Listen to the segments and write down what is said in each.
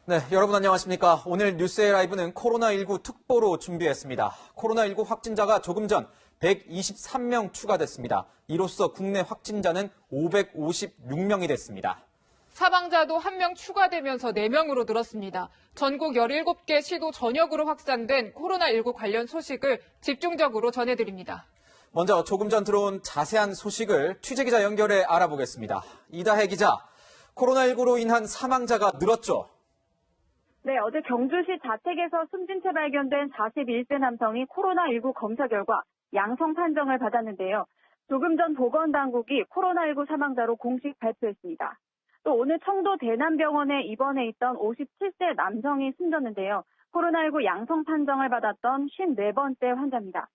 네, 여러분 안녕하십니까. 오늘 뉴스의 라이브는 코로나19 특보로 준비했습니다. 코로나19 확진자가 조금 전 123명 추가됐습니다. 이로써 국내 확진자는 556명이 됐습니다. 사망자도 1명 추가되면서 4명으로 늘었습니다. 전국 17개 시도 전역으로 확산된 코로나19 관련 소식을 집중적으로 전해드립니다. 먼저 조금 전 들어온 자세한 소식을 취재기자 연결해 알아보겠습니다. 이다혜 기자, 코로나19로 인한 사망자가 늘었죠? 네, 어제 경주시 자택에서 숨진 채 발견된 41세 남성이 코로나19 검사 결과 양성 판정을 받았는데요. 조금 전 보건당국이 코로나19 사망자로 공식 발표했습니다. 또 오늘 청도 대남병원에 입원해 있던 57세 남성이 숨졌는데요. 코로나19 양성 판정을 받았던 54번째 환자입니다.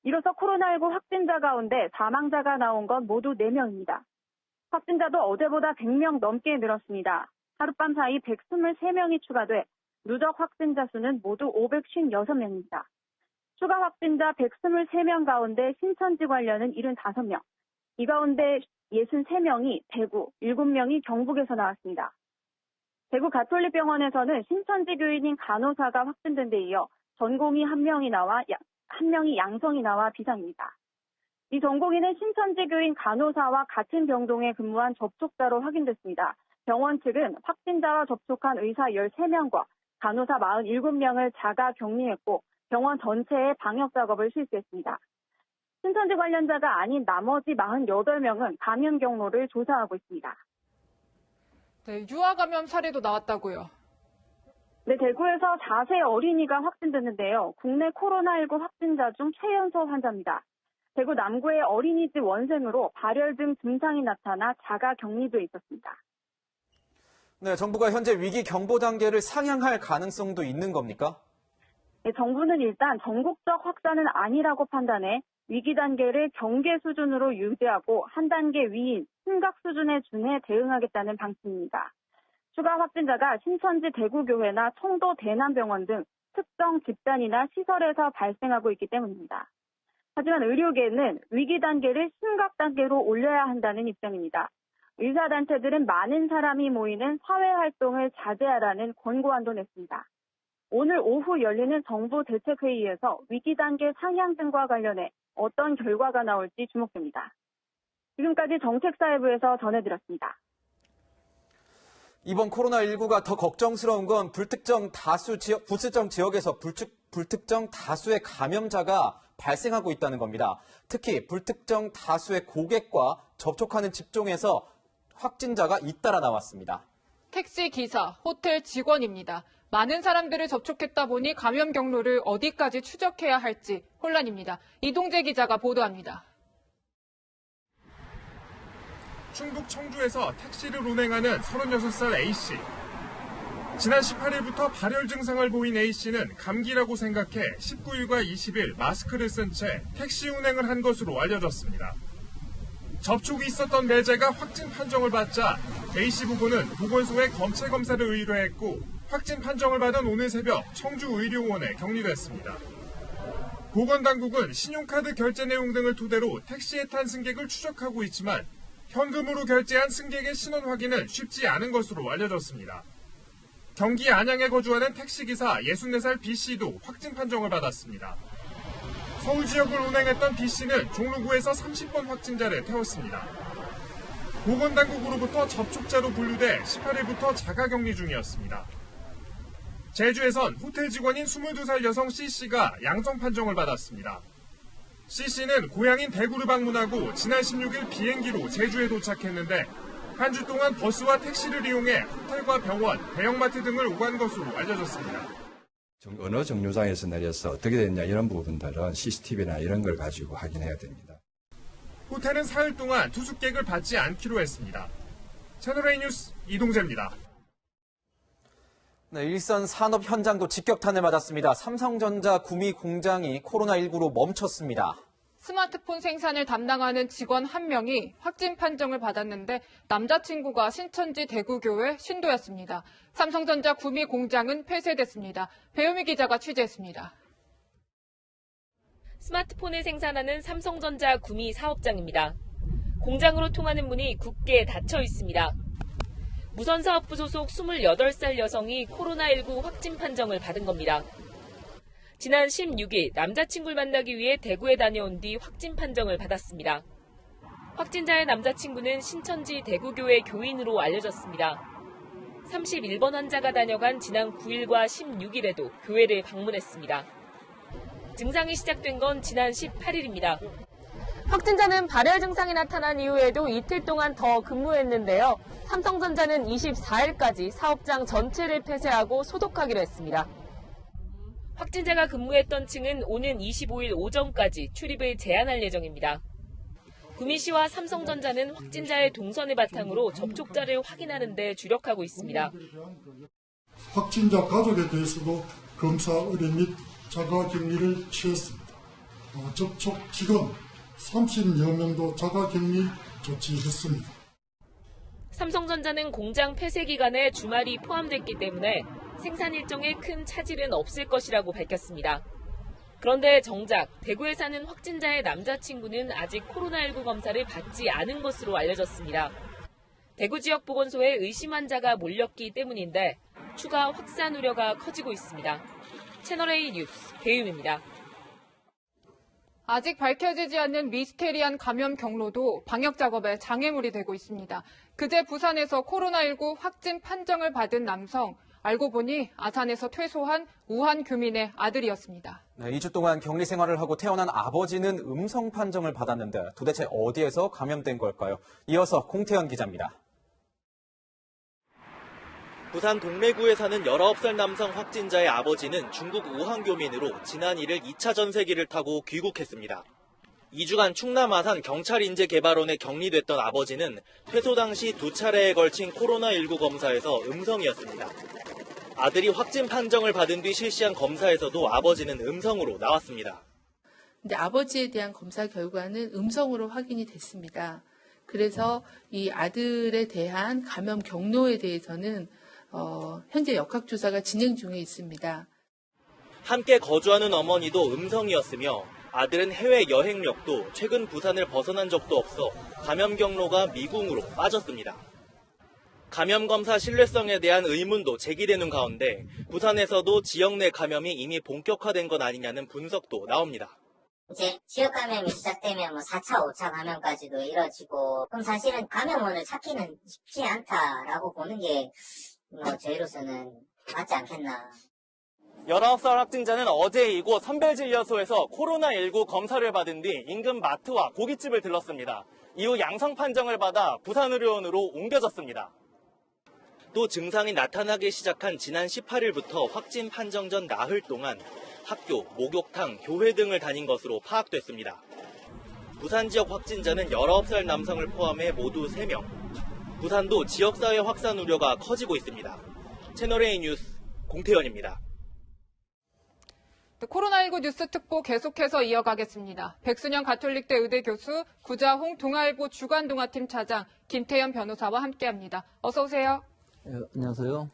이로써 코로나19 확진자 가운데 사망자가 나온 건 모두 4명입니다. 확진자도 어제보다 100명 넘게 늘었습니다. 하룻밤 사이 123명이 추가돼 누적 확진자 수는 모두 556명입니다. 추가 확진자 123명 가운데 신천지 관련은 75명, 이 가운데 63명이 대구, 7명이 경북에서 나왔습니다. 대구 가톨릭병원에서는 신천지 교인인 간호사가 확진된 데 이어 전공의 1명이 양성이 나와 비상입니다. 이 전공의는 신천지 교인 간호사와 같은 병동에 근무한 접촉자로 확인됐습니다. 병원 측은 확진자와 접촉한 의사 13명과 간호사 47명을 자가 격리했고 병원 전체의 방역 작업을 실시했습니다. 신천지 관련자가 아닌 나머지 48명은 감염 경로를 조사하고 있습니다. 네, 유아 감염 사례도 나왔다고요. 네, 대구에서 4세 어린이가 확진됐는데요. 국내 코로나19 확진자 중 최연소 환자입니다. 대구 남구의 어린이집 원생으로 발열 등 증상이 나타나 자가 격리돼 있었습니다. 네, 정부가 현재 위기 경보 단계를 상향할 가능성도 있는 겁니까? 네, 정부는 일단 전국적 확산은 아니라고 판단해 위기 단계를 경계 수준으로 유지하고 한 단계 위인 심각 수준에 준해 대응하겠다는 방침입니다. 추가 확진자가 신천지 대구교회나 청도 대남병원 등 특정 집단이나 시설에서 발생하고 있기 때문입니다. 하지만 의료계는 위기 단계를 심각 단계로 올려야 한다는 입장입니다. 의사단체들은 많은 사람이 모이는 사회활동을 자제하라는 권고안도 냈습니다. 오늘 오후 열리는 정부 대책회의에서 위기 단계 상향 등과 관련해 어떤 결과가 나올지 주목됩니다. 지금까지 정책사회부에서 전해드렸습니다. 이번 코로나19가 더 걱정스러운 건 불특정 지역에서 불특정 다수의 감염자가 발생하고 있다는 겁니다. 특히 불특정 다수의 고객과 접촉하는 직종에서 확진자가 잇따라 나왔습니다. 택시 기사, 호텔 직원입니다. 많은 사람들을 접촉했다 보니 감염 경로를 어디까지 추적해야 할지 혼란입니다. 이동재 기자가 보도합니다. 충북 청주에서 택시를 운행하는 36살 A씨. 지난 18일부터 발열 증상을 보인 A씨는 감기라고 생각해 19일과 20일 마스크를 쓴 채 택시 운행을 한 것으로 알려졌습니다. 접촉이 있었던 매제가 확진 판정을 받자 A씨 부부는 보건소에 검체 검사를 의뢰했고 확진 판정을 받은 오늘 새벽 청주의료원에 격리됐습니다. 보건당국은 신용카드 결제 내용 등을 토대로 택시에 탄 승객을 추적하고 있지만 현금으로 결제한 승객의 신원 확인은 쉽지 않은 것으로 알려졌습니다. 경기 안양에 거주하는 택시기사 64살 B씨도 확진 판정을 받았습니다. 서울 지역을 운행했던 B씨는 종로구에서 30번 확진자를 태웠습니다. 보건당국으로부터 접촉자로 분류돼 18일부터 자가격리 중이었습니다. 제주에선 호텔 직원인 22살 여성 C씨가 양성 판정을 받았습니다. C씨는 고향인 대구를 방문하고 지난 16일 비행기로 제주에 도착했는데 한 주 동안 버스와 택시를 이용해 호텔과 병원, 대형마트 등을 오간 것으로 알려졌습니다. 어느 정류장에서 내려서 어떻게 됐냐 이런 부분들은 CCTV나 이런 걸 가지고 확인해야 됩니다. 호텔은 사흘 동안 투숙객을 받지 않기로 했습니다. 채널A 뉴스 이동재입니다. 네, 일선 산업 현장도 직격탄을 맞았습니다. 삼성전자 구미 공장이 코로나19로 멈췄습니다. 스마트폰 생산을 담당하는 직원 1명이 확진 판정을 받았는데 남자친구가 신천지 대구교회 신도였습니다. 삼성전자 구미 공장은 폐쇄됐습니다. 배우미 기자가 취재했습니다. 스마트폰을 생산하는 삼성전자 구미 사업장입니다. 공장으로 통하는 문이 굳게 닫혀 있습니다. 무선사업부 소속 28살 여성이 코로나19 확진 판정을 받은 겁니다. 지난 16일 남자친구를 만나기 위해 대구에 다녀온 뒤 확진 판정을 받았습니다. 확진자의 남자친구는 신천지 대구교회 교인으로 알려졌습니다. 31번 환자가 다녀간 지난 9일과 16일에도 교회를 방문했습니다. 증상이 시작된 건 지난 18일입니다. 확진자는 발열 증상이 나타난 이후에도 이틀 동안 더 근무했는데요. 삼성전자는 24일까지 사업장 전체를 폐쇄하고 소독하기로 했습니다. 확진자가 근무했던 층은 오는 25일 오전까지 출입을 제한할 예정입니다. 구미시와 삼성전자는 확진자의 동선을 바탕으로 접촉자를 확인하는 데 주력하고 있습니다. 확진자 가족에 대해서도 검사 의뢰 및 자가격리를 취했습니다. 접촉 직원 30여 명도 자가격리 조치했습니다. 삼성전자는 공장 폐쇄 기간에 주말이 포함됐기 때문에 생산 일정에 큰 차질은 없을 것이라고 밝혔습니다. 그런데 정작 대구에 사는 확진자의 남자친구는 아직 코로나19 검사를 받지 않은 것으로 알려졌습니다. 대구 지역 보건소에 의심 환자가 몰렸기 때문인데 추가 확산 우려가 커지고 있습니다. 채널A 뉴스 배윤입니다. 아직 밝혀지지 않는 미스테리한 감염 경로도 방역 작업에 장애물이 되고 있습니다. 그제 부산에서 코로나19 확진 판정을 받은 남성, 알고 보니 아산에서 퇴소한 우한 교민의 아들이었습니다. 네, 2주 동안 격리 생활을 하고 태어난 아버지는 음성 판정을 받았는데 도대체 어디에서 감염된 걸까요? 이어서 공태현 기자입니다. 부산 동래구에 사는 19살 남성 확진자의 아버지는 중국 우한 교민으로 지난 1일 2차 전세기를 타고 귀국했습니다. 2주간 충남 아산 경찰인재개발원에 격리됐던 아버지는 퇴소 당시 2차례에 걸친 코로나19 검사에서 음성이었습니다. 아들이 확진 판정을 받은 뒤 실시한 검사에서도 아버지는 음성으로 나왔습니다. 근데 아버지에 대한 검사 결과는 음성으로 확인이 됐습니다. 그래서 이 아들에 대한 감염 경로에 대해서는 현재 역학조사가 진행 중에 있습니다. 함께 거주하는 어머니도 음성이었으며 아들은 해외 여행력도 최근 부산을 벗어난 적도 없어 감염 경로가 미궁으로 빠졌습니다. 감염검사 신뢰성에 대한 의문도 제기되는 가운데 부산에서도 지역 내 감염이 이미 본격화된 것 아니냐는 분석도 나옵니다. 이제 지역 감염이 시작되면 4차, 5차 감염까지도 이뤄지고 그럼 사실은 감염원을 찾기는 쉽지 않다라고 보는 게 저희로서는 맞지 않겠나. 19살 확진자는 어제 이곳 선별진료소에서 코로나19 검사를 받은 뒤 인근 마트와 고깃집을 들렀습니다. 이후 양성 판정을 받아 부산의료원으로 옮겨졌습니다. 또 증상이 나타나기 시작한 지난 18일부터 확진 판정 전 나흘 동안 학교, 목욕탕, 교회 등을 다닌 것으로 파악됐습니다. 부산 지역 확진자는 19살 남성을 포함해 모두 3명. 부산도 지역사회 확산 우려가 커지고 있습니다. 채널A 뉴스 공태현입니다. 코로나19 뉴스 특보 계속해서 이어가겠습니다. 백순영 가톨릭대 의대 교수, 구자홍 동아일보 주간동아팀 차장, 김태현 변호사와 함께합니다. 어서 오세요. 네, 안녕하세요.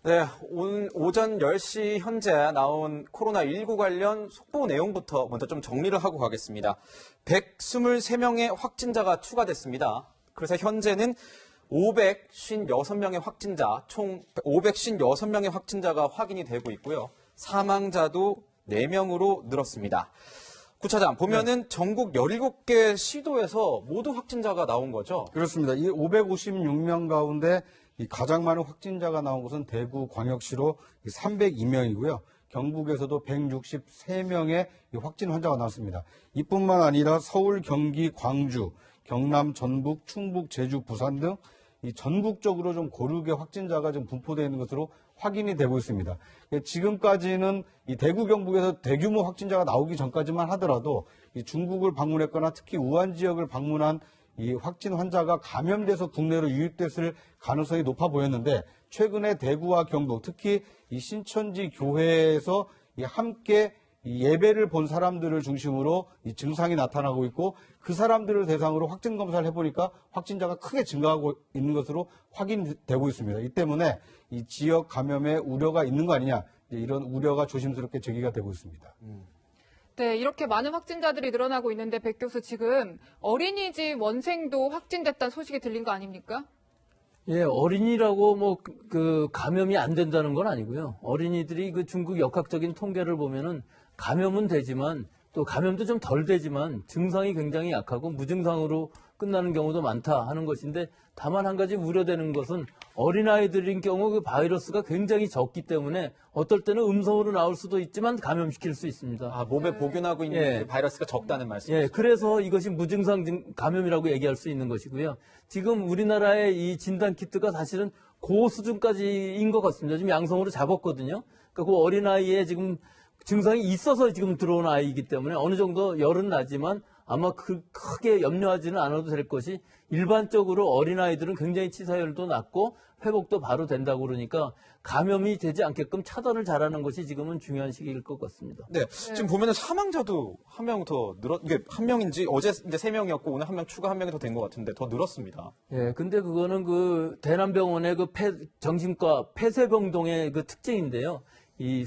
네, 오전 10시 현재 나온 코로나19 관련 속보 내용부터 먼저 좀 정리를 하고 가겠습니다. 123명의 확진자가 추가됐습니다. 그래서 현재는 556명의 확진자, 총 556명의 확진자가 확인이 되고 있고요. 사망자도 4명으로 늘었습니다. 구차장, 보면은 전국 17개 시도에서 모두 확진자가 나온 거죠? 그렇습니다. 이 556명 가운데 가장 많은 확진자가 나온 곳은 대구 광역시로 302명이고요. 경북에서도 163명의 확진 환자가 나왔습니다. 이뿐만 아니라 서울, 경기, 광주, 경남, 전북, 충북, 제주, 부산 등 이 전국적으로 좀 고르게 확진자가 좀 분포되어 있는 것으로 확인이 되고 있습니다. 지금까지는 이 대구, 경북에서 대규모 확진자가 나오기 전까지만 하더라도 이 중국을 방문했거나 특히 우한 지역을 방문한 이 확진 환자가 감염돼서 국내로 유입됐을 가능성이 높아 보였는데 최근에 대구와 경북, 특히 이 신천지 교회에서 이 함께 이 예배를 본 사람들을 중심으로 이 증상이 나타나고 있고 그 사람들을 대상으로 확진 검사를 해보니까 확진자가 크게 증가하고 있는 것으로 확인되고 있습니다. 이 때문에 이 지역 감염에 우려가 있는 거 아니냐, 이런 우려가 조심스럽게 제기가 되고 있습니다. 네, 이렇게 많은 확진자들이 늘어나고 있는데 백 교수, 지금 어린이집 원생도 확진됐다는 소식이 들린 거 아닙니까? 예, 어린이라고 그 감염이 안 된다는 건 아니고요. 어린이들이 그 중국 역학적인 통계를 보면은 감염은 되지만 또 감염도 좀 덜 되지만 증상이 굉장히 약하고 무증상으로 끝나는 경우도 많다 하는 것인데 다만 한 가지 우려되는 것은 어린아이들인 경우 그 바이러스가 굉장히 적기 때문에 어떨 때는 음성으로 나올 수도 있지만 감염시킬 수 있습니다. 아, 몸에 복균하고 있는 그 바이러스가 적다는 말씀이시죠? 예, 그래서 이것이 무증상 감염이라고 얘기할 수 있는 것이고요. 지금 우리나라의 이 진단 키트가 사실은 고 수준까지인 것 같습니다. 지금 양성으로 잡았거든요. 그러니까 그 어린아이에 지금 증상이 있어서 지금 들어온 아이이기 때문에 어느 정도 열은 나지만 아마 크게 염려하지는 않아도 될 것이 일반적으로 어린아이들은 굉장히 치사율도 낮고 회복도 바로 된다고 그러니까 감염이 되지 않게끔 차단을 잘하는 것이 지금은 중요한 시기일 것 같습니다. 네. 지금 보면은 사망자도 한 명 더 이게 한 명인지 어제 이제 3명이었고 오늘 한 명 추가 한 명이 더 된 것 같은데 더 늘었습니다. 예, 근데 그거는 그 대남병원의 그 정신과 폐쇄병동의 그 특징인데요. 이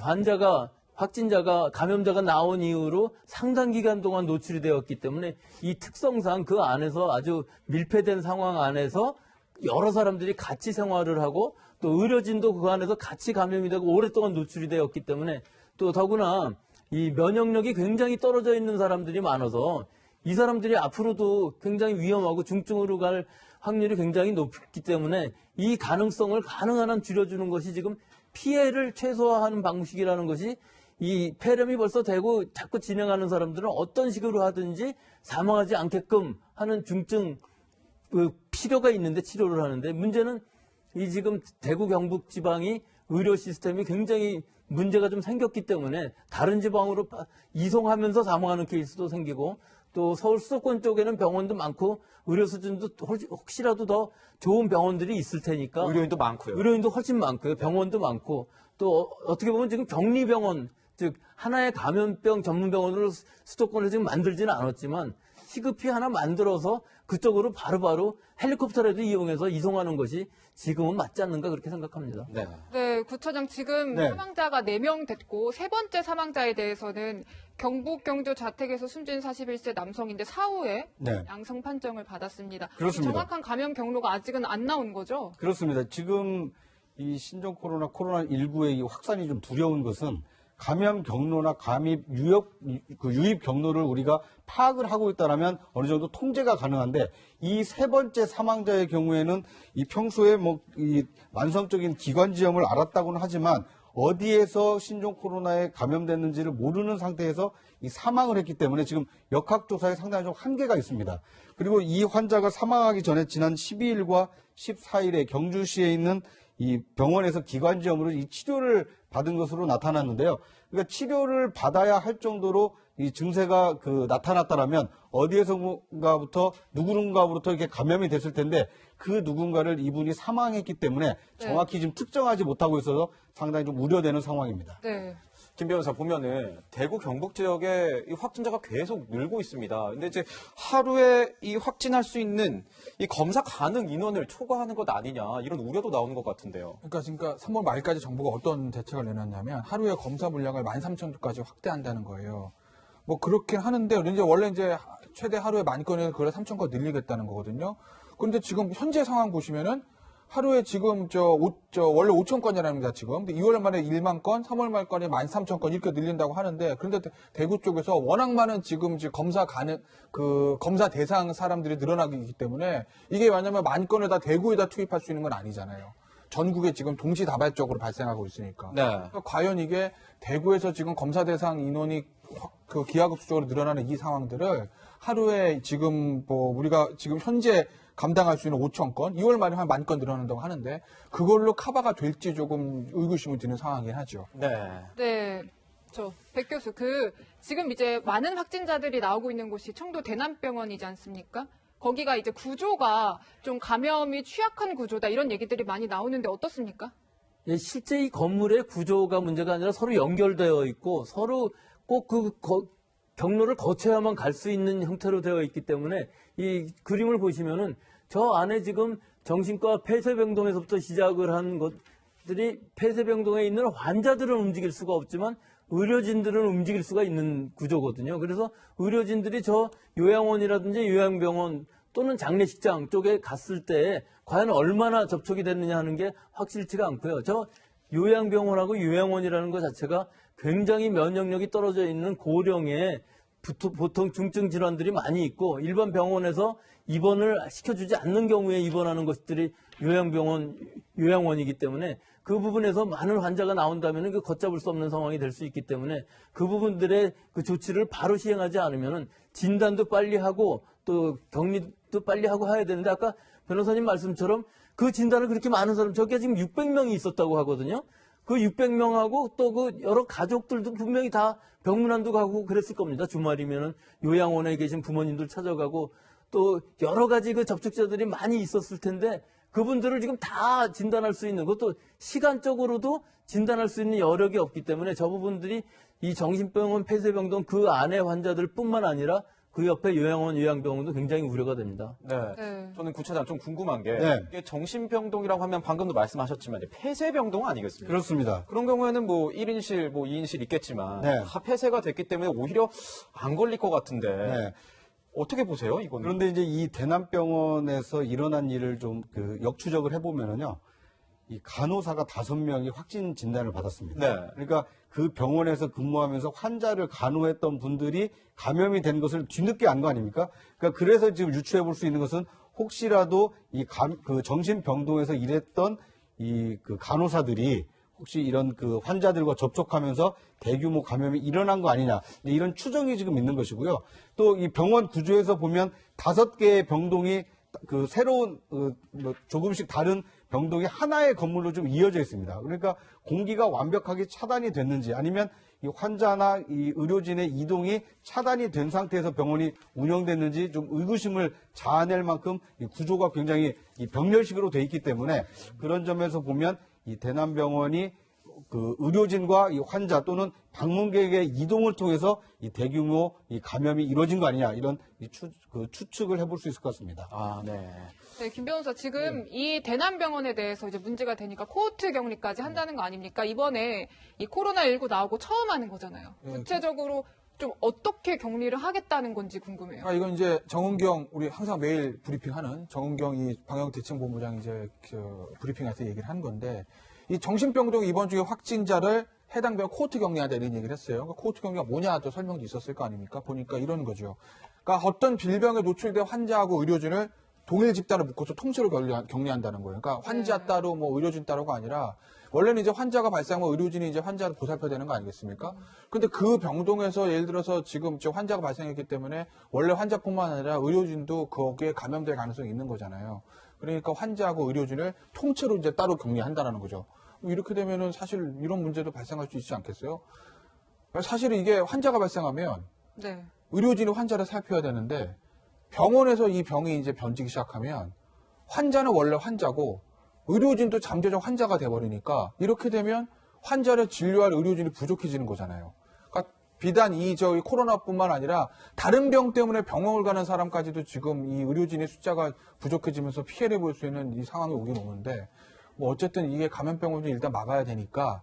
확진자가 감염자가 나온 이후로 상당 기간 동안 노출이 되었기 때문에 이 특성상 그 안에서 아주 밀폐된 상황 안에서 여러 사람들이 같이 생활을 하고 또 의료진도 그 안에서 같이 감염이 되고 오랫동안 노출이 되었기 때문에 또 더구나 이 면역력이 굉장히 떨어져 있는 사람들이 많아서 이 사람들이 앞으로도 굉장히 위험하고 중증으로 갈 확률이 굉장히 높기 때문에 이 가능성을 가능한 한 줄여주는 것이 지금 피해를 최소화하는 방식이라는 것이 이 폐렴이 벌써 되고 자꾸 진행하는 사람들은 어떤 식으로 하든지 사망하지 않게끔 하는 중증 그 필요가 있는데 치료를 하는데 문제는 이 지금 대구 경북 지방이 의료 시스템이 굉장히 문제가 좀 생겼기 때문에 다른 지방으로 이송하면서 사망하는 케이스도 생기고 또 서울 수도권 쪽에는 병원도 많고 의료 수준도 혹시라도 더 좋은 병원들이 있을 테니까 의료인도 많고요. 의료인도 훨씬 많고요. 병원도 많고 또 어떻게 보면 지금 격리병원 즉 하나의 감염병 전문병원으로 수도권을 지금 만들지는 않았지만 시급히 하나 만들어서 그쪽으로 바로바로 헬리콥터라도 이용해서 이송하는 것이 지금은 맞지 않는가 그렇게 생각합니다. 네, 구처장 지금 사망자가 4명 됐고 세 번째 사망자에 대해서는 경북 경주 자택에서 숨진 41세 남성인데 사후에 양성 판정을 받았습니다. 그렇습니다. 정확한 감염 경로가 아직은 안 나온 거죠? 그렇습니다. 지금 이 신종 코로나19의 이 확산이 좀 두려운 것은 감염 경로나 유입 경로를 우리가 파악을 하고 있다라면 어느 정도 통제가 가능한데 이 세 번째 사망자의 경우에는 이 평소에 이 만성적인 기관지염을 알았다고는 하지만 어디에서 신종 코로나에 감염됐는지를 모르는 상태에서 이 사망을 했기 때문에 지금 역학조사에 상당히 좀 한계가 있습니다. 그리고 이 환자가 사망하기 전에 지난 12일과 14일에 경주시에 있는 이 병원에서 기관지염으로 이 치료를 받은 것으로 나타났는데요. 그러니까 치료를 받아야 할 정도로 이 증세가 나타났다라면 어디에서부터 누군가부터 이렇게 감염이 됐을 텐데 그 누군가를 이분이 사망했기 때문에 정확히 지금 특정하지 못하고 있어서 상당히 좀 우려되는 상황입니다. 네. 김 변호사 보면은 대구 경북 지역에 이 확진자가 계속 늘고 있습니다. 근데 이제 하루에 이 확진할 수 있는 이 검사 가능 인원을 초과하는 것 아니냐 이런 우려도 나오는 것 같은데요. 그러니까 3월 말까지 정부가 어떤 대책을 내놨냐면 하루에 검사 물량을 13,000건까지 확대한다는 거예요. 뭐 그렇긴 하는데 이제 원래 이제 최대 하루에 10,000건에서 그걸 3,000건 늘리겠다는 거거든요. 그런데 지금 현재 상황 보시면은 하루에 지금 원래 5,000건이랍니다, 지금. 근데 2월 말에 1만 건, 3월 말까지 13,000건 이렇게 늘린다고 하는데, 그런데 대구 쪽에서 워낙 많은 지금 검사 대상 사람들이 늘어나기 때문에 이게 왜냐면 10,000건을 다 대구에다 투입할 수 있는 건 아니잖아요. 전국에 지금 동시다발적으로 발생하고 있으니까. 그러니까 과연 이게 대구에서 지금 검사 대상 인원이 기하급수적으로 늘어나는 이 상황들을 하루에 지금 우리가 지금 현재 감당할 수 있는 5,000건, 2월 말에 한 10,000건 늘어난다고 하는데 그걸로 커버가 될지 조금 의구심이 드는 상황이긴 하죠. 네. 백 교수, 지금 이제 많은 확진자들이 나오고 있는 곳이 청도 대남병원이지 않습니까? 거기가 이제 구조가 좀 감염이 취약한 구조다 이런 얘기들이 많이 나오는데 어떻습니까? 예, 실제 이 건물의 구조가 문제가 아니라 서로 연결되어 있고 서로 꼭 경로를 거쳐야만 갈 수 있는 형태로 되어 있기 때문에 이 그림을 보시면은 저 안에 지금 정신과 폐쇄병동에서부터 시작을 한 것들이 폐쇄병동에 있는 환자들은 움직일 수가 없지만 의료진들은 움직일 수가 있는 구조거든요. 그래서 의료진들이 저 요양원이라든지 요양병원 또는 장례식장 쪽에 갔을 때 과연 얼마나 접촉이 됐느냐 하는 게 확실치가 않고요. 저 요양병원하고 요양원이라는 것 자체가 굉장히 면역력이 떨어져 있는 고령의 보통 중증 질환들이 많이 있고 일반 병원에서 입원을 시켜주지 않는 경우에 입원하는 것들이 요양원이기 때문에 그 부분에서 많은 환자가 나온다면 그 걷잡을 수 없는 상황이 될 수 있기 때문에 그 부분들의 그 조치를 바로 시행하지 않으면 진단도 빨리 하고 또 격리도 빨리 하고 해야 되는데 아까 변호사님 말씀처럼 그 진단을 그렇게 많은 사람, 저게 지금 600명이 있었다고 하거든요. 그 600명하고 또 그 여러 가족들도 분명히 다 병문안도 가고 그랬을 겁니다. 주말이면은 요양원에 계신 부모님들 찾아가고 또 여러 가지 그 접촉자들이 많이 있었을 텐데 그분들을 지금 다 진단할 수 있는 것도 시간적으로도 진단할 수 있는 여력이 없기 때문에 저 부분들이 이 정신병원, 폐쇄병동 그 안에 환자들뿐만 아니라 그 옆에 요양원, 요양병원도 굉장히 우려가 됩니다. 네. 저는 구체적으로 좀 궁금한 게 네. 이게 정신병동이라고 하면 방금도 말씀하셨지만 폐쇄병동 아니겠습니까? 그렇습니다. 그런 경우에는 뭐 1인실, 뭐 2인실 있겠지만 네. 다 폐쇄가 됐기 때문에 오히려 안 걸릴 것 같은데 네. 어떻게 보세요, 이거는? 그런데 이제 이 대남병원에서 일어난 일을 좀 그 역추적을 해보면은요, 이 간호사가 5명이 확진 진단을 받았습니다. 네. 그러니까 그 병원에서 근무하면서 환자를 간호했던 분들이 감염이 된 것을 뒤늦게 안 거 아닙니까? 그러니까 그래서 지금 유추해 볼 수 있는 것은 혹시라도 그 정신병동에서 일했던 그 간호사들이 혹시 이런 그 환자들과 접촉하면서 대규모 감염이 일어난 거 아니냐, 이런 추정이 지금 있는 것이고요. 또 이 병원 구조에서 보면 5개의 병동이 그 새로운 조금씩 다른 병동이 하나의 건물로 좀 이어져 있습니다. 그러니까 공기가 완벽하게 차단이 됐는지 아니면 이 환자나 이 의료진의 이동이 차단이 된 상태에서 병원이 운영됐는지 좀 의구심을 자아낼 만큼 이 구조가 굉장히 이 병렬식으로 돼 있기 때문에 그런 점에서 보면 이 대남병원이 그 의료진과 이 환자 또는 방문객의 이동을 통해서 이 대규모 이 감염이 이루어진 거 아니냐 이런 추측을 해볼 수 있을 것 같습니다. 아, 네. 네, 김 변호사 지금 이 대남병원에 대해서 이제 문제가 되니까 코호트 격리까지 한다는 거 아닙니까? 이번에 이 코로나19 나오고 처음 하는 거잖아요. 구체적으로 좀 어떻게 격리를 하겠다는 건지 궁금해요. 아, 이건 이제 정은경, 우리 항상 매일 브리핑하는 정은경 이 방역대책본부장이 이제 브리핑에서 얘기를 한 건데, 이 정신병동 이번 주에 확진자를 해당 병원 코호트 격리하자 이런 얘기를 했어요. 그러니까 코호트 격리가 뭐냐 또 설명도 있었을 거 아닙니까? 보니까 이런 거죠. 그러니까 어떤 질병에 노출된 환자하고 의료진을 동일 집단을 묶어서 통째로 격리한다는 거예요. 그러니까 환자 따로 뭐 의료진 따로가 아니라 원래는 이제 환자가 발생하면 의료진이 이제 환자를 보살펴야 되는 거 아니겠습니까? 근데 그 병동에서 예를 들어서 지금 환자가 발생했기 때문에 원래 환자뿐만 아니라 의료진도 거기에 감염될 가능성이 있는 거잖아요. 그러니까 환자하고 의료진을 통째로 이제 따로 격리한다는 거죠. 이렇게 되면은 사실 이런 문제도 발생할 수 있지 않겠어요? 사실은 이게 환자가 발생하면 네. 의료진이 환자를 살펴야 되는데 병원에서 이 병이 이제 번지기 시작하면 환자는 원래 환자고 의료진도 잠재적 환자가 돼버리니까 이렇게 되면 환자를 진료할 의료진이 부족해지는 거잖아요. 그러니까 비단 저희 코로나뿐만 아니라 다른 병 때문에 병원을 가는 사람까지도 지금 이 의료진의 숫자가 부족해지면서 피해를 볼 수 있는 이 상황이 오긴 오는데 뭐 어쨌든 이게 감염병을 일단 막아야 되니까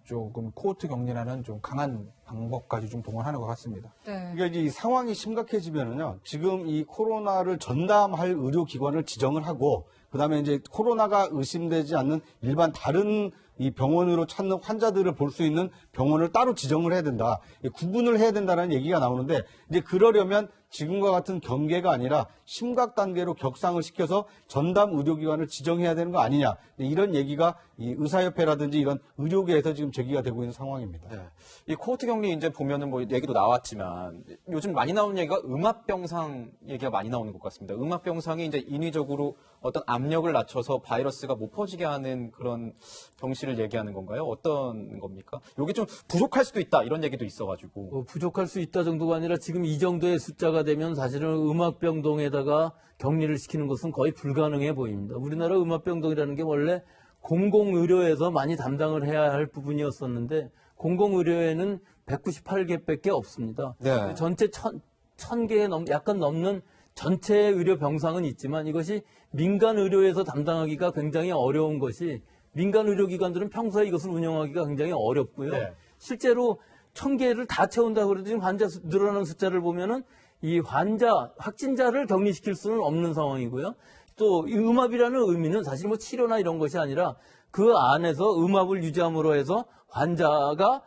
조금 코호트 격리라는 좀 강한 방법까지 좀 동원하는 것 같습니다. 네. 그러니까 이제 이 상황이 심각해지면은요, 지금 이 코로나를 전담할 의료기관을 지정을 하고, 그 다음에 이제 코로나가 의심되지 않는 일반 다른 이 병원으로 찾는 환자들을 볼 수 있는 병원을 따로 지정을 해야 된다. 구분을 해야 된다는 얘기가 나오는데, 이제 그러려면 지금과 같은 경계가 아니라 심각 단계로 격상을 시켜서 전담 의료기관을 지정해야 되는 거 아니냐. 이런 얘기가 이 의사협회라든지 이런 의료계에서 지금 제기가 되고 있는 상황입니다. 네. 이 코호트 격리 이제 보면은 뭐 얘기도 나왔지만 요즘 많이 나오는 얘기가 음압병상 얘기가 많이 나오는 것 같습니다. 음압병상이 이제 인위적으로 어떤 압력을 낮춰서 바이러스가 못 퍼지게 하는 그런 병실을 얘기하는 건가요? 어떤 겁니까? 여기 좀 부족할 수도 있다 이런 얘기도 있어가지고. 부족할 수 있다 정도가 아니라 지금 이 정도의 숫자가 되면 사실은 음압병동에다가 격리를 시키는 것은 거의 불가능해 보입니다. 우리나라 음압병동이라는 게 원래 공공의료에서 많이 담당을 해야 할 부분이었었는데 공공의료에는 198개밖에 없습니다. 네. 전체 1000개에 약간 넘는 전체 의료 병상은 있지만 이것이 민간 의료에서 담당하기가 굉장히 어려운 것이 민간 의료기관들은 평소에 이것을 운영하기가 굉장히 어렵고요. 네. 실제로 1000개를 다 채운다고 그래도 지금 환자 늘어나는 숫자를 보면은 이 확진자를 격리시킬 수는 없는 상황이고요. 또 이 음압이라는 의미는 사실 뭐 치료나 이런 것이 아니라 그 안에서 음압을 유지함으로 해서 환자가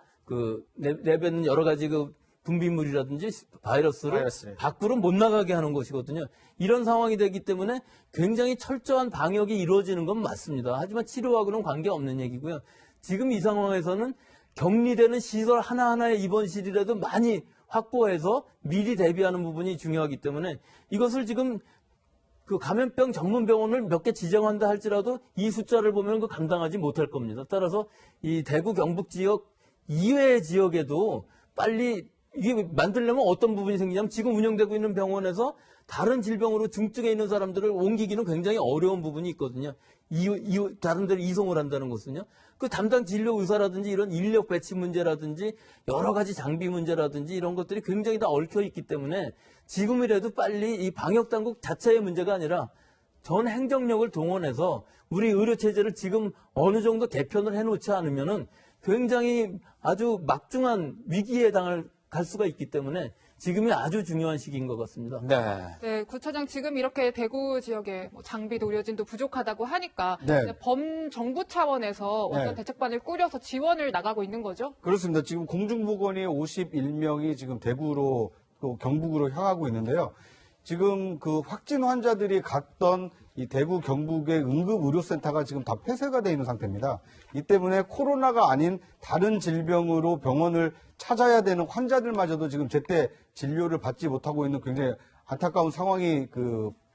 내뱉는 여러 가지 분비물이라든지 바이러스를 밖으로 못 나가게 하는 것이거든요. 이런 상황이 되기 때문에 굉장히 철저한 방역이 이루어지는 건 맞습니다. 하지만 치료하고는 관계없는 얘기고요. 지금 이 상황에서는 격리되는 시설 하나하나의 입원실이라도 많이 확보해서 미리 대비하는 부분이 중요하기 때문에 이것을 지금 감염병 전문 병원을 몇 개 지정한다 할지라도 이 숫자를 보면 감당하지 못할 겁니다. 따라서 이 대구 경북 지역 이외의 지역에도 빨리 이게 만들려면 어떤 부분이 생기냐면 지금 운영되고 있는 병원에서 다른 질병으로 중증에 있는 사람들을 옮기기는 굉장히 어려운 부분이 있거든요. 다른 데로 이송을 한다는 것은요. 그 담당 진료 의사라든지 이런 인력 배치 문제라든지 여러 가지 장비 문제라든지 이런 것들이 굉장히 다 얽혀 있기 때문에 지금이라도 빨리 이 방역 당국 자체의 문제가 아니라 전 행정력을 동원해서 우리 의료 체제를 지금 어느 정도 개편을 해놓지 않으면은 굉장히 아주 막중한 위기에 갈 수가 있기 때문에 지금이 아주 중요한 시기인 것 같습니다. 네, 구차장 지금 이렇게 대구 지역에 장비도 의료진도 부족하다고 하니까 범정부 차원에서 어떤 대책반을 꾸려서 지원을 나가고 있는 거죠? 그렇습니다. 지금 공중보건이 51명이 지금 대구로 또 경북으로 향하고 있는데요. 지금 확진 환자들이 갔던 이 대구 경북의 응급의료센터가 지금 다 폐쇄가 되어 있는 상태입니다. 이 때문에 코로나가 아닌 다른 질병으로 병원을 찾아야 되는 환자들마저도 지금 제때 진료를 받지 못하고 있는 굉장히 안타까운 상황이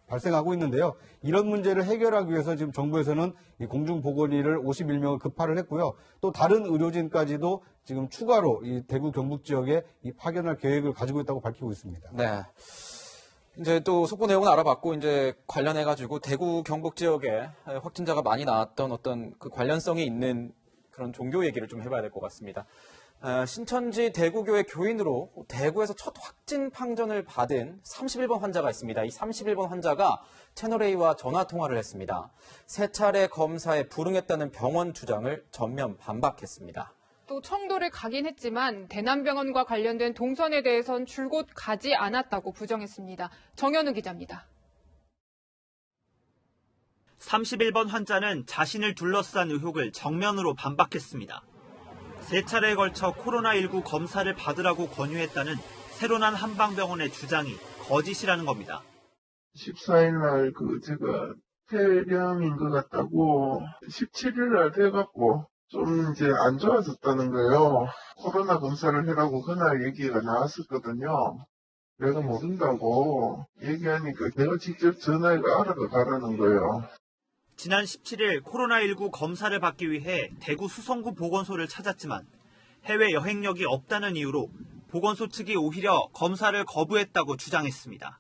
발생하고 있는데요. 이런 문제를 해결하기 위해서 지금 정부에서는 이 공중보건의를 51명을 급파를 했고요. 또 다른 의료진까지도 지금 추가로 이 대구 경북 지역에 파견할 계획을 가지고 있다고 밝히고 있습니다. 네. 이제 또 속보 내용은 알아봤고 이제 관련해가지고 대구 경북 지역에 확진자가 많이 나왔던 어떤 관련성이 있는 그런 종교 얘기를 좀 해봐야 될 것 같습니다. 신천지 대구교회 교인으로 대구에서 첫 확진 판정을 받은 31번 환자가 있습니다. 이 31번 환자가 채널A와 전화 통화를 했습니다. 세 차례 검사에 불응했다는 병원 주장을 전면 반박했습니다. 또 청도를 가긴 했지만 대남병원과 관련된 동선에 대해선 줄곧 가지 않았다고 부정했습니다. 정현우 기자입니다. 31번 환자는 자신을 둘러싼 의혹을 정면으로 반박했습니다. 세 차례에 걸쳐 코로나19 검사를 받으라고 권유했다는 새로 난 한방병원의 주장이 거짓이라는 겁니다. 14일 날 제가 폐렴인 것 같다고 17일 날 돼갖고 좀 이제 안 좋아졌다는 거예요. 코로나 검사를 해라고 그날 얘기가 나왔었거든요. 내가 모른다고 얘기하니까 내가 직접 전화해서 알아가 가라는 거예요. 지난 17일 코로나19 검사를 받기 위해 대구 수성구 보건소를 찾았지만 해외 여행력이 없다는 이유로 보건소 측이 오히려 검사를 거부했다고 주장했습니다.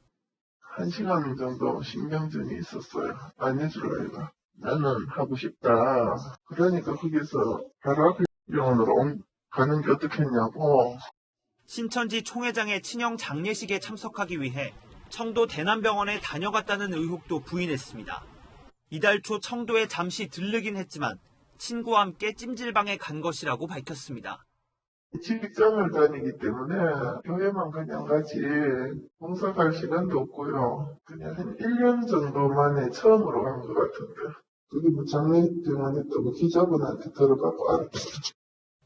1시간 정도 신경전이 있었어요. 안 해줄라 이거. 나는 하고 싶다. 그러니까 거기서 바로 앞에 병원으로 가는 게 어떻겠냐고. 신천지 총회장의 친형 장례식에 참석하기 위해 청도 대남병원에 다녀갔다는 의혹도 부인했습니다. 이달 초 청도에 잠시 들르긴 했지만 친구와 함께 찜질방에 간 것이라고 밝혔습니다. 직장을 다니기 때문에 교회만 그냥 가지 봉사 갈 시간도 없고요. 그냥 한 1년 정도 만에 처음으로 간 것 같은데 그게 장례병원 했다고 기자분한테 들어가고 알았어요.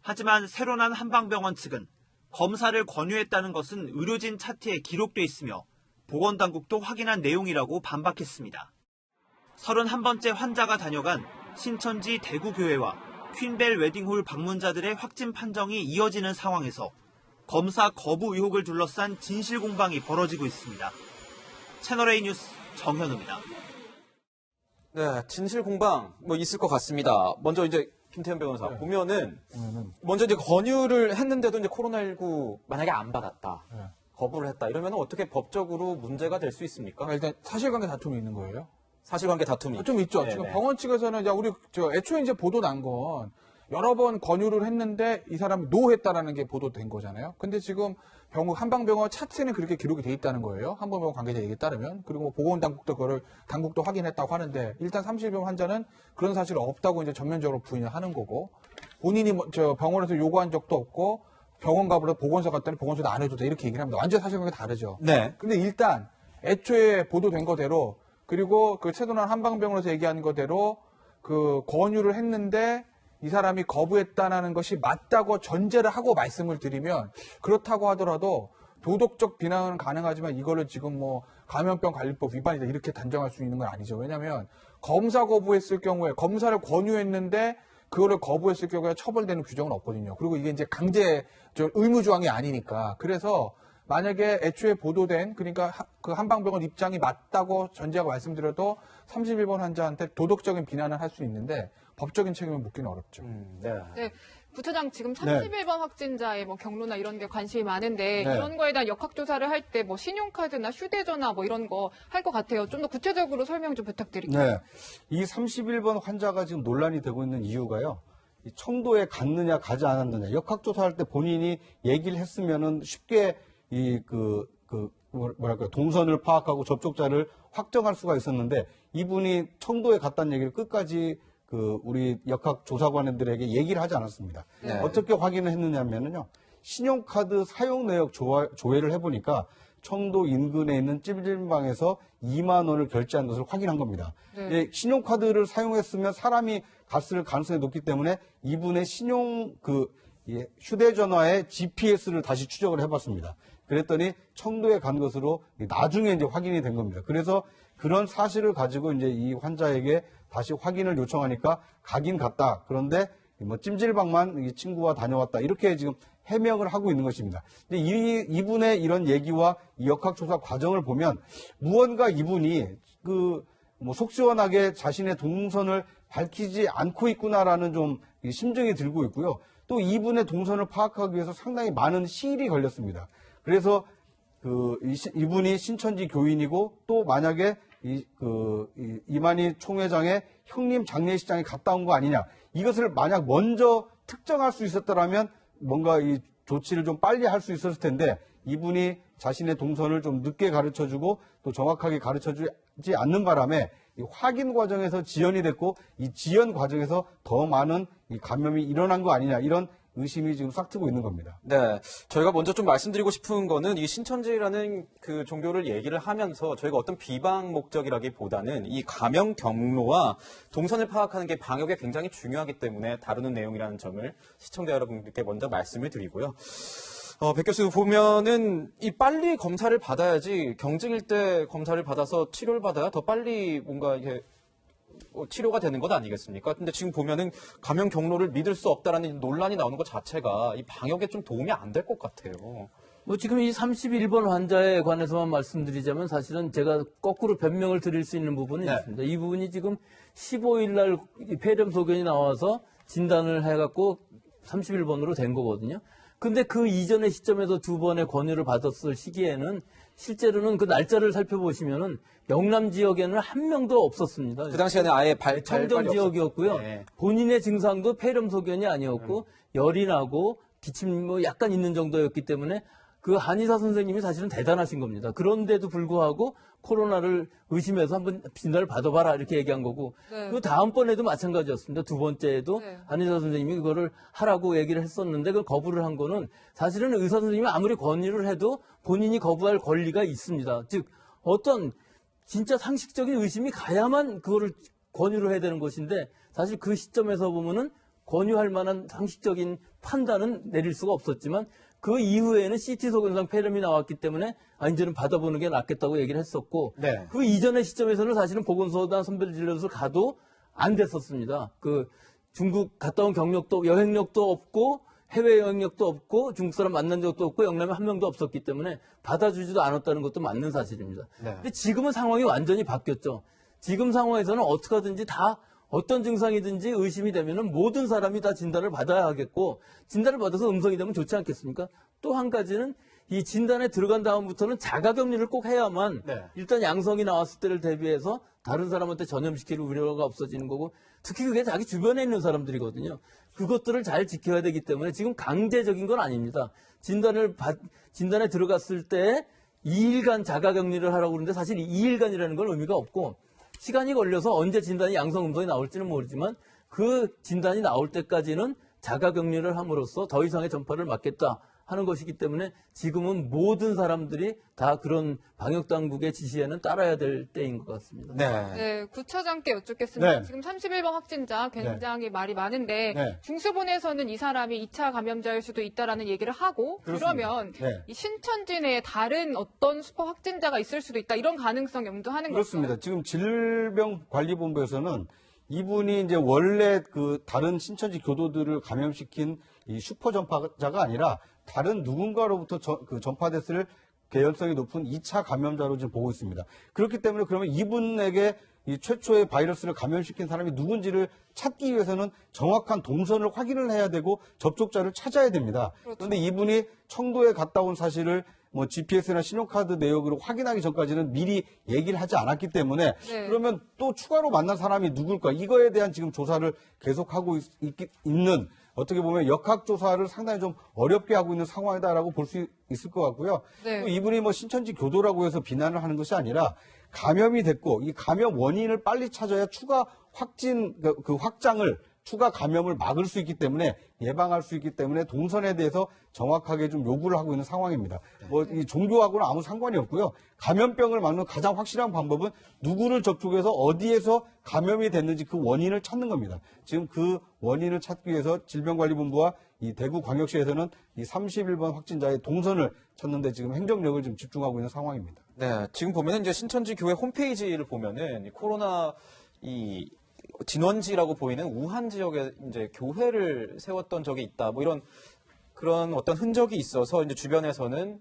하지만 새로 난 한방병원 측은 검사를 권유했다는 것은 의료진 차트에 기록돼 있으며 보건당국도 확인한 내용이라고 반박했습니다. 31번째 환자가 다녀간 신천지 대구교회와 퀸벨 웨딩홀 방문자들의 확진 판정이 이어지는 상황에서 검사 거부 의혹을 둘러싼 진실 공방이 벌어지고 있습니다. 채널A 뉴스 정현우입니다. 네, 진실 공방 있을 것 같습니다. 먼저 이제 김태현 변호사 보면은 먼저 이제 권유를 했는데도 이제 코로나19 만약에 안 받았다. 거부를 했다. 이러면 어떻게 법적으로 문제가 될 수 있습니까? 일단 사실관계 다툼이 있는 거예요. 사실관계 다툼이 좀 있죠. 네네. 지금 병원 측에서는 우리 애초에 이제 보도 난 건 여러 번 권유를 했는데 이 사람이 노했다라는 게 보도된 거잖아요. 근데 지금 한방병원 차트에는 그렇게 기록이 돼 있다는 거예요. 한방병원 관계자 얘기에 따르면. 그리고 보건당국도 그거를 당국도 확인했다고 하는데 일단 31번 환자는 그런 사실이 없다고 이제 전면적으로 부인을 하는 거고 본인이 병원에서 요구한 적도 없고 병원 가보다 보건소 갔더니 보건소도 안 해도 돼 이렇게 얘기를 합니다. 완전 사실관계 다르죠. 네. 근데 일단 애초에 보도된 거대로 그리고 그 최도난 한방병원에서 얘기한 거대로 그 권유를 했는데 이 사람이 거부했다는 것이 맞다고 전제를 하고 말씀을 드리면 그렇다고 하더라도 도덕적 비난은 가능하지만 이거를 지금 뭐 감염병 관리법 위반이다 이렇게 단정할 수 있는 건 아니죠. 왜냐하면 검사 거부했을 경우에 검사를 권유했는데 그거를 거부했을 경우에 처벌되는 규정은 없거든요. 그리고 이게 이제 강제 의무 조항이 아니니까. 그래서 만약에 애초에 보도된 그러니까 그 한방병원 입장이 맞다고 전제하고 말씀드려도 31번 환자한테 도덕적인 비난을 할 수 있는데 법적인 책임을 묻기는 어렵죠. 네. 부처장 지금 31번 확진자의 뭐 경로나 이런 게 관심이 많은데 네. 이런 거에 대한 역학조사를 할 때 뭐 신용카드나 휴대전화 뭐 이런 거 할 것 같아요. 좀 더 구체적으로 설명 좀 부탁드릴게요. 네. 이 31번 환자가 지금 논란이 되고 있는 이유가요. 이 청도에 갔느냐 가지 않았느냐 역학조사할 때 본인이 얘기를 했으면은 쉽게 뭐랄까 동선을 파악하고 접촉자를 확정할 수가 있었는데 이분이 청도에 갔다는 얘기를 끝까지 우리 역학조사관들에게 얘기를 하지 않았습니다. 네. 어떻게 확인을 했느냐면요. 신용카드 사용 내역 조회를 해보니까 청도 인근에 있는 찜질방에서 2만 원을 결제한 것을 확인한 겁니다. 네. 예, 신용카드를 사용했으면 사람이 갔을 가능성이 높기 때문에 이분의 휴대전화의 GPS를 다시 추적을 해봤습니다. 그랬더니 청도에 간 것으로 나중에 이제 확인이 된 겁니다. 그래서 그런 사실을 가지고 이제 이 환자에게 다시 확인을 요청하니까 가긴 갔다. 그런데 뭐 찜질방만 이 친구와 다녀왔다. 이렇게 지금 해명을 하고 있는 것입니다. 근데 이분의 이런 얘기와 이 역학조사 과정을 보면 무언가 이분이 속 시원하게 자신의 동선을 밝히지 않고 있구나라는 좀 심증이 들고 있고요. 또 이분의 동선을 파악하기 위해서 상당히 많은 시일이 걸렸습니다. 그래서 이분이 신천지 교인이고 또 만약에 이만희 총회장의 형님 장례식장에 갔다 온 거 아니냐. 이것을 만약 먼저 특정할 수 있었더라면 뭔가 이 조치를 좀 빨리 할 수 있었을 텐데 이분이 자신의 동선을 좀 늦게 가르쳐주고 또 정확하게 가르쳐주지 않는 바람에 이 확인 과정에서 지연이 됐고 이 지연 과정에서 더 많은 이 감염이 일어난 거 아니냐 이런 의심이 지금 싹트고 있는 겁니다. 네. 저희가 먼저 좀 말씀드리고 싶은 거는 이 신천지라는 그 종교를 얘기를 하면서 저희가 어떤 비방 목적이라기보다는 이 감염 경로와 동선을 파악하는 게 방역에 굉장히 중요하기 때문에 다루는 내용이라는 점을 시청자 여러분께 먼저 말씀을 드리고요. 백 교수 보면은 이 빨리 검사를 받아야지 경증일 때 검사를 받아서 치료를 받아야 더 빨리 뭔가 이게 치료가 되는 것 아니겠습니까? 근데 지금 보면은 감염 경로를 믿을 수 없다라는 논란이 나오는 것 자체가 이 방역에 좀 도움이 안 될 것 같아요. 뭐 지금 이 31번 환자에 관해서만 말씀드리자면 사실은 제가 거꾸로 변명을 드릴 수 있는 부분이 있습니다. 이 부분이 지금 15일 날 폐렴 소견이 나와서 진단을 해갖고 31번으로 된 거거든요. 근데 그 이전의 시점에서 두 번의 권유를 받았을 시기에는 실제로는 그 날짜를 살펴보시면은 영남 지역에는 한 명도 없었습니다. 그 당시에는 아예 청정 지역이었고요. 네. 본인의 증상도 폐렴 소견이 아니었고 열이 나고 기침 뭐 약간 있는 정도였기 때문에 그 한의사 선생님이 사실은 대단하신 겁니다. 그런데도 불구하고 코로나를 의심해서 한번 진단을 받아봐라 이렇게 얘기한 거고 네. 그 다음번에도 마찬가지였습니다. 두 번째에도 네. 한의사 선생님이 그거를 하라고 얘기를 했었는데 그걸 거부를 한 거는 사실은 의사 선생님이 아무리 권유를 해도 본인이 거부할 권리가 있습니다. 즉 어떤 진짜 상식적인 의심이 가야만 그거를 권유를 해야 되는 것인데 사실 그 시점에서 보면은 권유할 만한 상식적인 판단은 내릴 수가 없었지만 그 이후에는 CT 소견상 폐렴이 나왔기 때문에 이제는 받아보는 게 낫겠다고 얘기를 했었고 네. 그 이전의 시점에서는 사실은 보건소나 선별진료소를 가도 안 됐었습니다. 그 중국 갔다 온 경력도 여행력도 없고 해외 여행력도 없고 중국 사람 만난 적도 없고 영남에 한 명도 없었기 때문에 받아주지도 않았다는 것도 맞는 사실입니다. 네. 근데 지금은 상황이 완전히 바뀌었죠. 지금 상황에서는 어떻게 하든지 다 어떤 증상이든지 의심이 되면은 모든 사람이 다 진단을 받아야 하겠고 진단을 받아서 음성이 되면 좋지 않겠습니까? 또 한 가지는 이 진단에 들어간 다음부터는 자가격리를 꼭 해야만 일단 양성이 나왔을 때를 대비해서 다른 사람한테 전염시킬 우려가 없어지는 거고 특히 그게 자기 주변에 있는 사람들이거든요. 그것들을 잘 지켜야 되기 때문에 지금 강제적인 건 아닙니다. 진단에 들어갔을 때 2일간 자가격리를 하라고 그러는데 사실 2일간이라는 건 의미가 없고 시간이 걸려서 언제 진단이 양성 음성이 나올지는 모르지만 그 진단이 나올 때까지는 자가격리를 함으로써 더 이상의 전파를 막겠다 하는 것이기 때문에 지금은 모든 사람들이 다 그런 방역당국의 지시에는 따라야 될 때인 것 같습니다. 네, 구차장께 여쭙겠습니다. 네. 지금 31번 확진자 굉장히 말이 많은데 네. 중수본에서는 이 사람이 2차 감염자일 수도 있다라는 얘기를 하고 그렇습니다. 그러면 네. 이 신천지 내에 다른 어떤 슈퍼 확진자가 있을 수도 있다 이런 가능성 염두하는 거죠. 그렇습니다. 지금 질병관리본부에서는 이분이 이제 원래 그 다른 신천지 교도들을 감염시킨 이 슈퍼 전파자가 아니라 다른 누군가로부터 전파됐을 개연성이 높은 2차 감염자로 지금 보고 있습니다. 그렇기 때문에 그러면 이분에게 이 최초의 바이러스를 감염시킨 사람이 누군지를 찾기 위해서는 정확한 동선을 확인을 해야 되고 접촉자를 찾아야 됩니다. 그런데 이분이 청도에 갔다 온 사실을 뭐 GPS나 신용카드 내역으로 확인하기 전까지는 미리 얘기를 하지 않았기 때문에 네. 그러면 또 추가로 만난 사람이 누굴까? 이거에 대한 지금 조사를 계속하고 있는 어떻게 보면 역학조사를 상당히 좀 어렵게 하고 있는 상황이다라고 볼 수 있을 것 같고요. 네. 또 이분이 뭐 신천지 교도라고 해서 비난을 하는 것이 아니라 감염이 됐고 이 감염 원인을 빨리 찾아야 추가 확진, 그 확장을 추가 감염을 막을 수 있기 때문에 예방할 수 있기 때문에 동선에 대해서 정확하게 좀 요구를 하고 있는 상황입니다. 뭐 이 종교하고는 아무 상관이 없고요. 감염병을 막는 가장 확실한 방법은 누구를 접촉해서 어디에서 감염이 됐는지 그 원인을 찾는 겁니다. 지금 그 원인을 찾기 위해서 질병관리본부와 이 대구광역시에서는 이 31번 확진자의 동선을 찾는데 지금 행정력을 좀 집중하고 있는 상황입니다. 네, 지금 보면은 이제 신천지 교회 홈페이지를 보면은 이 코로나 이 진원지라고 보이는 우한 지역에 이제 교회를 세웠던 적이 있다. 뭐 이런 그런 어떤 흔적이 있어서 이제 주변에서는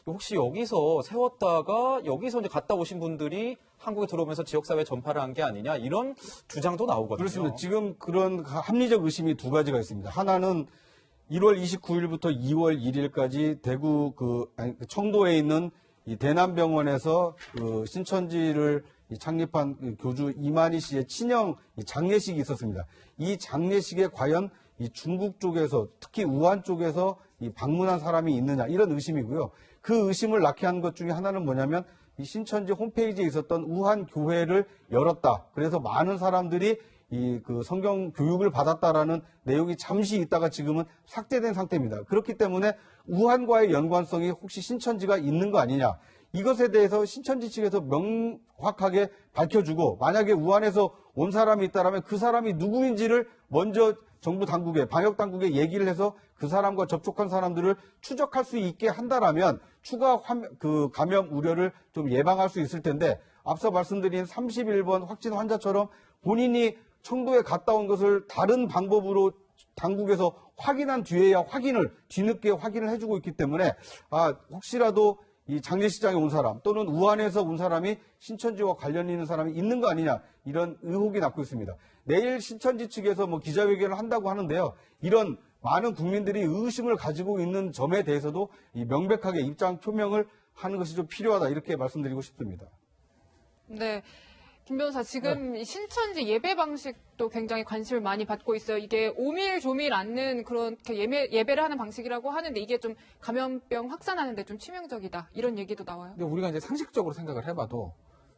혹시 여기서 세웠다가 여기서 이제 갔다 오신 분들이 한국에 들어오면서 지역사회 전파를 한 게 아니냐 이런 주장도 나오거든요. 그렇습니다. 지금 그런 합리적 의심이 두 가지가 있습니다. 하나는 1월 29일부터 2월 1일까지 대구 청도에 있는 이 대남병원에서 그 신천지를 창립한 그 교주 이만희 씨의 친형 장례식이 있었습니다. 이 장례식에 과연 이 중국 쪽에서 특히 우한 쪽에서 이 방문한 사람이 있느냐 이런 의심이고요. 그 의심을 낳게 한 것 중에 하나는 뭐냐면 이 신천지 홈페이지에 있었던 우한 교회를 열었다. 그래서 많은 사람들이 이 그 성경 교육을 받았다라는 내용이 잠시 있다가 지금은 삭제된 상태입니다. 그렇기 때문에 우한과의 연관성이 혹시 신천지가 있는 거 아니냐. 이것에 대해서 신천지 측에서 명확하게 밝혀주고 만약에 우한에서 온 사람이 있다면 그 사람이 누구인지를 먼저 정부 당국에 방역 당국에 얘기를 해서 그 사람과 접촉한 사람들을 추적할 수 있게 한다라면 추가 감염 우려를 좀 예방할 수 있을 텐데 앞서 말씀드린 31번 확진 환자처럼 본인이 청도에 갔다 온 것을 다른 방법으로 당국에서 확인한 뒤에야 뒤늦게 확인을 해주고 있기 때문에 혹시라도 이 장례식장에 온 사람 또는 우한에서 온 사람이 신천지와 관련 있는 사람이 있는 거 아니냐 이런 의혹이 낳고 있습니다. 내일 신천지 측에서 뭐 기자회견을 한다고 하는데요. 이런 많은 국민들이 의심을 가지고 있는 점에 대해서도 이 명백하게 입장 표명을 하는 것이 좀 필요하다 이렇게 말씀드리고 싶습니다. 네. 김 변호사, 지금 이 신천지 예배 방식도 굉장히 관심을 많이 받고 있어요. 이게 오밀조밀 않는 그런 예배를 하는 방식이라고 하는데 이게 좀 감염병 확산하는데 좀 치명적이다. 이런 얘기도 나와요. 근데 우리가 이제 상식적으로 생각을 해봐도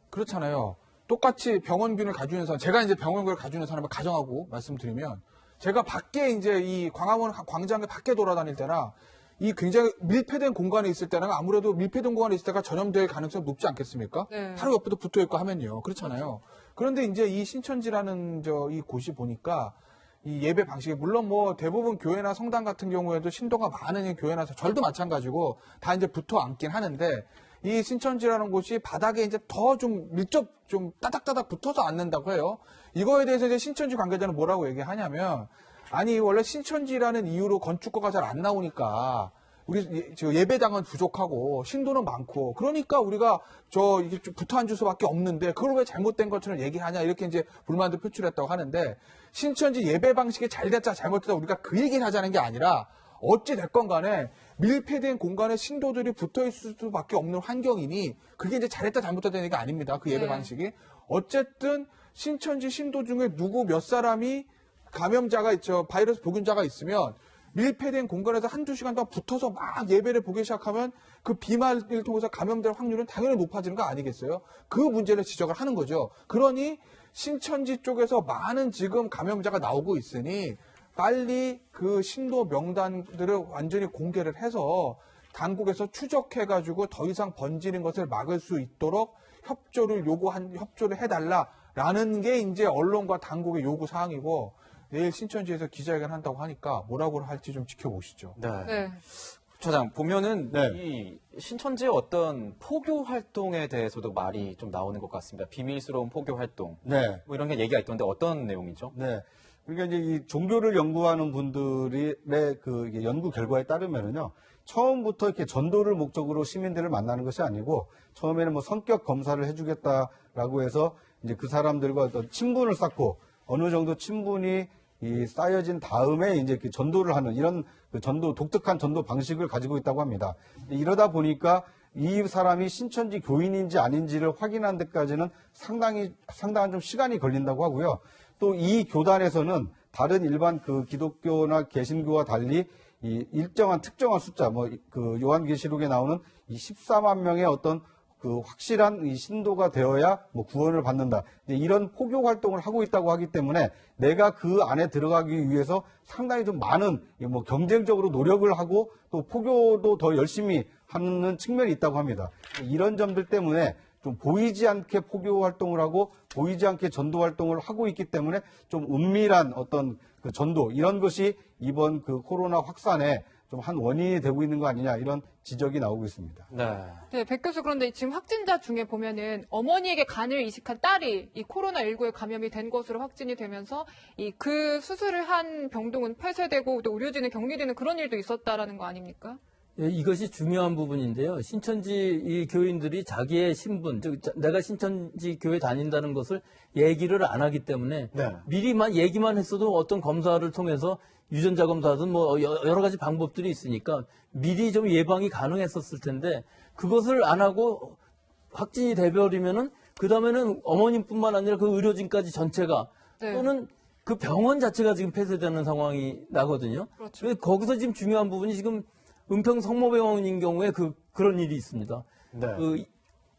그렇잖아요. 똑같이 병원균을 가지고 있는 사람, 제가 이제 병원균을 가지고 있는 사람을 가정하고 말씀드리면 제가 밖에 이제 이 광화문 광장에 밖에 돌아다닐 때나 이 굉장히 밀폐된 공간에 있을 때는 아무래도 밀폐된 공간에 있을 때가 전염될 가능성이 높지 않겠습니까? 네. 바로 옆에도 붙어 있고 하면요. 그렇잖아요. 그런데 이제 이 신천지라는 이 곳이 보니까 이 예배 방식이 물론 뭐 대부분 교회나 성당 같은 경우에도 신도가 많은 교회나 절도 마찬가지고 다 이제 붙어 앉긴 하는데 이 신천지라는 곳이 바닥에 이제 더 좀 좀 따닥따닥 붙어서 앉는다고 해요. 이거에 대해서 이제 신천지 관계자는 뭐라고 얘기하냐면 아니 원래 신천지라는 이유로 건축가가 잘 안 나오니까 우리 예배당은 부족하고 신도는 많고 그러니까 우리가 이게 좀 붙어 앉을 수밖에 없는데 그걸 왜 잘못된 것처럼 얘기하냐 이렇게 이제 불만도 표출했다고 하는데 신천지 예배 방식이 잘 됐다 잘못됐다 우리가 그 얘기를 하자는 게 아니라 어찌 됐건 간에 밀폐된 공간에 신도들이 붙어 있을 수밖에 없는 환경이니 그게 이제 잘했다 잘못됐다는 얘기가 아닙니다. 그 예배 방식이 어쨌든 신천지 신도 중에 누구 몇 사람이 감염자가 있죠. 바이러스 보균자가 있으면 밀폐된 공간에서 한두 시간 동안 붙어서 막 예배를 보기 시작하면 그 비말을 통해서 감염될 확률은 당연히 높아지는 거 아니겠어요? 그 문제를 지적을 하는 거죠. 그러니 신천지 쪽에서 많은 지금 감염자가 나오고 있으니 빨리 그 신도 명단들을 완전히 공개를 해서 당국에서 추적해가지고 더 이상 번지는 것을 막을 수 있도록 협조를 해달라라는 게 이제 언론과 당국의 요구 사항이고 내일 신천지에서 기자회견 한다고 하니까 뭐라고 할지 좀 지켜보시죠. 네. 차장 보면은 이 신천지의 어떤 포교 활동에 대해서도 말이 좀 나오는 것 같습니다. 비밀스러운 포교 활동. 뭐 이런 게 얘기가 있던데 어떤 내용이죠? 그러니까 이제 이 종교를 연구하는 분들의 그 연구 결과에 따르면은요, 처음부터 이렇게 전도를 목적으로 시민들을 만나는 것이 아니고, 처음에는 뭐 성격 검사를 해주겠다라고 해서 이제 그 사람들과 어떤 친분을 쌓고, 어느 정도 친분이 쌓여진 다음에 이제 그 전도를 하는 이런 그 독특한 전도 방식을 가지고 있다고 합니다. 이러다 보니까 이 사람이 신천지 교인인지 아닌지를 확인하는 데까지는 상당한 좀 시간이 걸린다고 하고요. 또 이 교단에서는 다른 일반 그 기독교나 개신교와 달리 이 일정한 특정한 숫자, 뭐 그 요한계시록에 나오는 이 14만 명의 어떤 그 확실한 이 신도가 되어야 뭐 구원을 받는다. 이런 포교 활동을 하고 있다고 하기 때문에 내가 그 안에 들어가기 위해서 상당히 좀 많은 뭐 경쟁적으로 노력을 하고 또 포교도 더 열심히 하는 측면이 있다고 합니다. 이런 점들 때문에 좀 보이지 않게 포교 활동을 하고 보이지 않게 전도 활동을 하고 있기 때문에 좀 은밀한 어떤 그 전도 이런 것이 이번 그 코로나 확산에 좀 한 원인이 되고 있는 거 아니냐 이런 지적이 나오고 있습니다. 네, 백 교수 그런데 지금 확진자 중에 보면은 어머니에게 간을 이식한 딸이 이 코로나19에 감염이 된 것으로 확진이 되면서 그 수술을 한 병동은 폐쇄되고 또 의료진은 격리되는 그런 일도 있었다라는 거 아닙니까? 예, 이것이 중요한 부분인데요. 신천지 이 교인들이 자기의 신분, 즉 내가 신천지 교회 다닌다는 것을 얘기를 안 하기 때문에 미리만 얘기만 했어도 어떤 검사를 통해서 유전자 검사든 뭐 여러 가지 방법들이 있으니까 미리 좀 예방이 가능했었을 텐데 그것을 안 하고 확진이 돼버리면은 그 다음에는 어머님뿐만 아니라 그 의료진까지 전체가 또는 그 병원 자체가 지금 폐쇄되는 상황이 나거든요. 그렇죠. 거기서 지금 중요한 부분이 지금 은평 성모병원인 경우에 그런 일이 있습니다. 그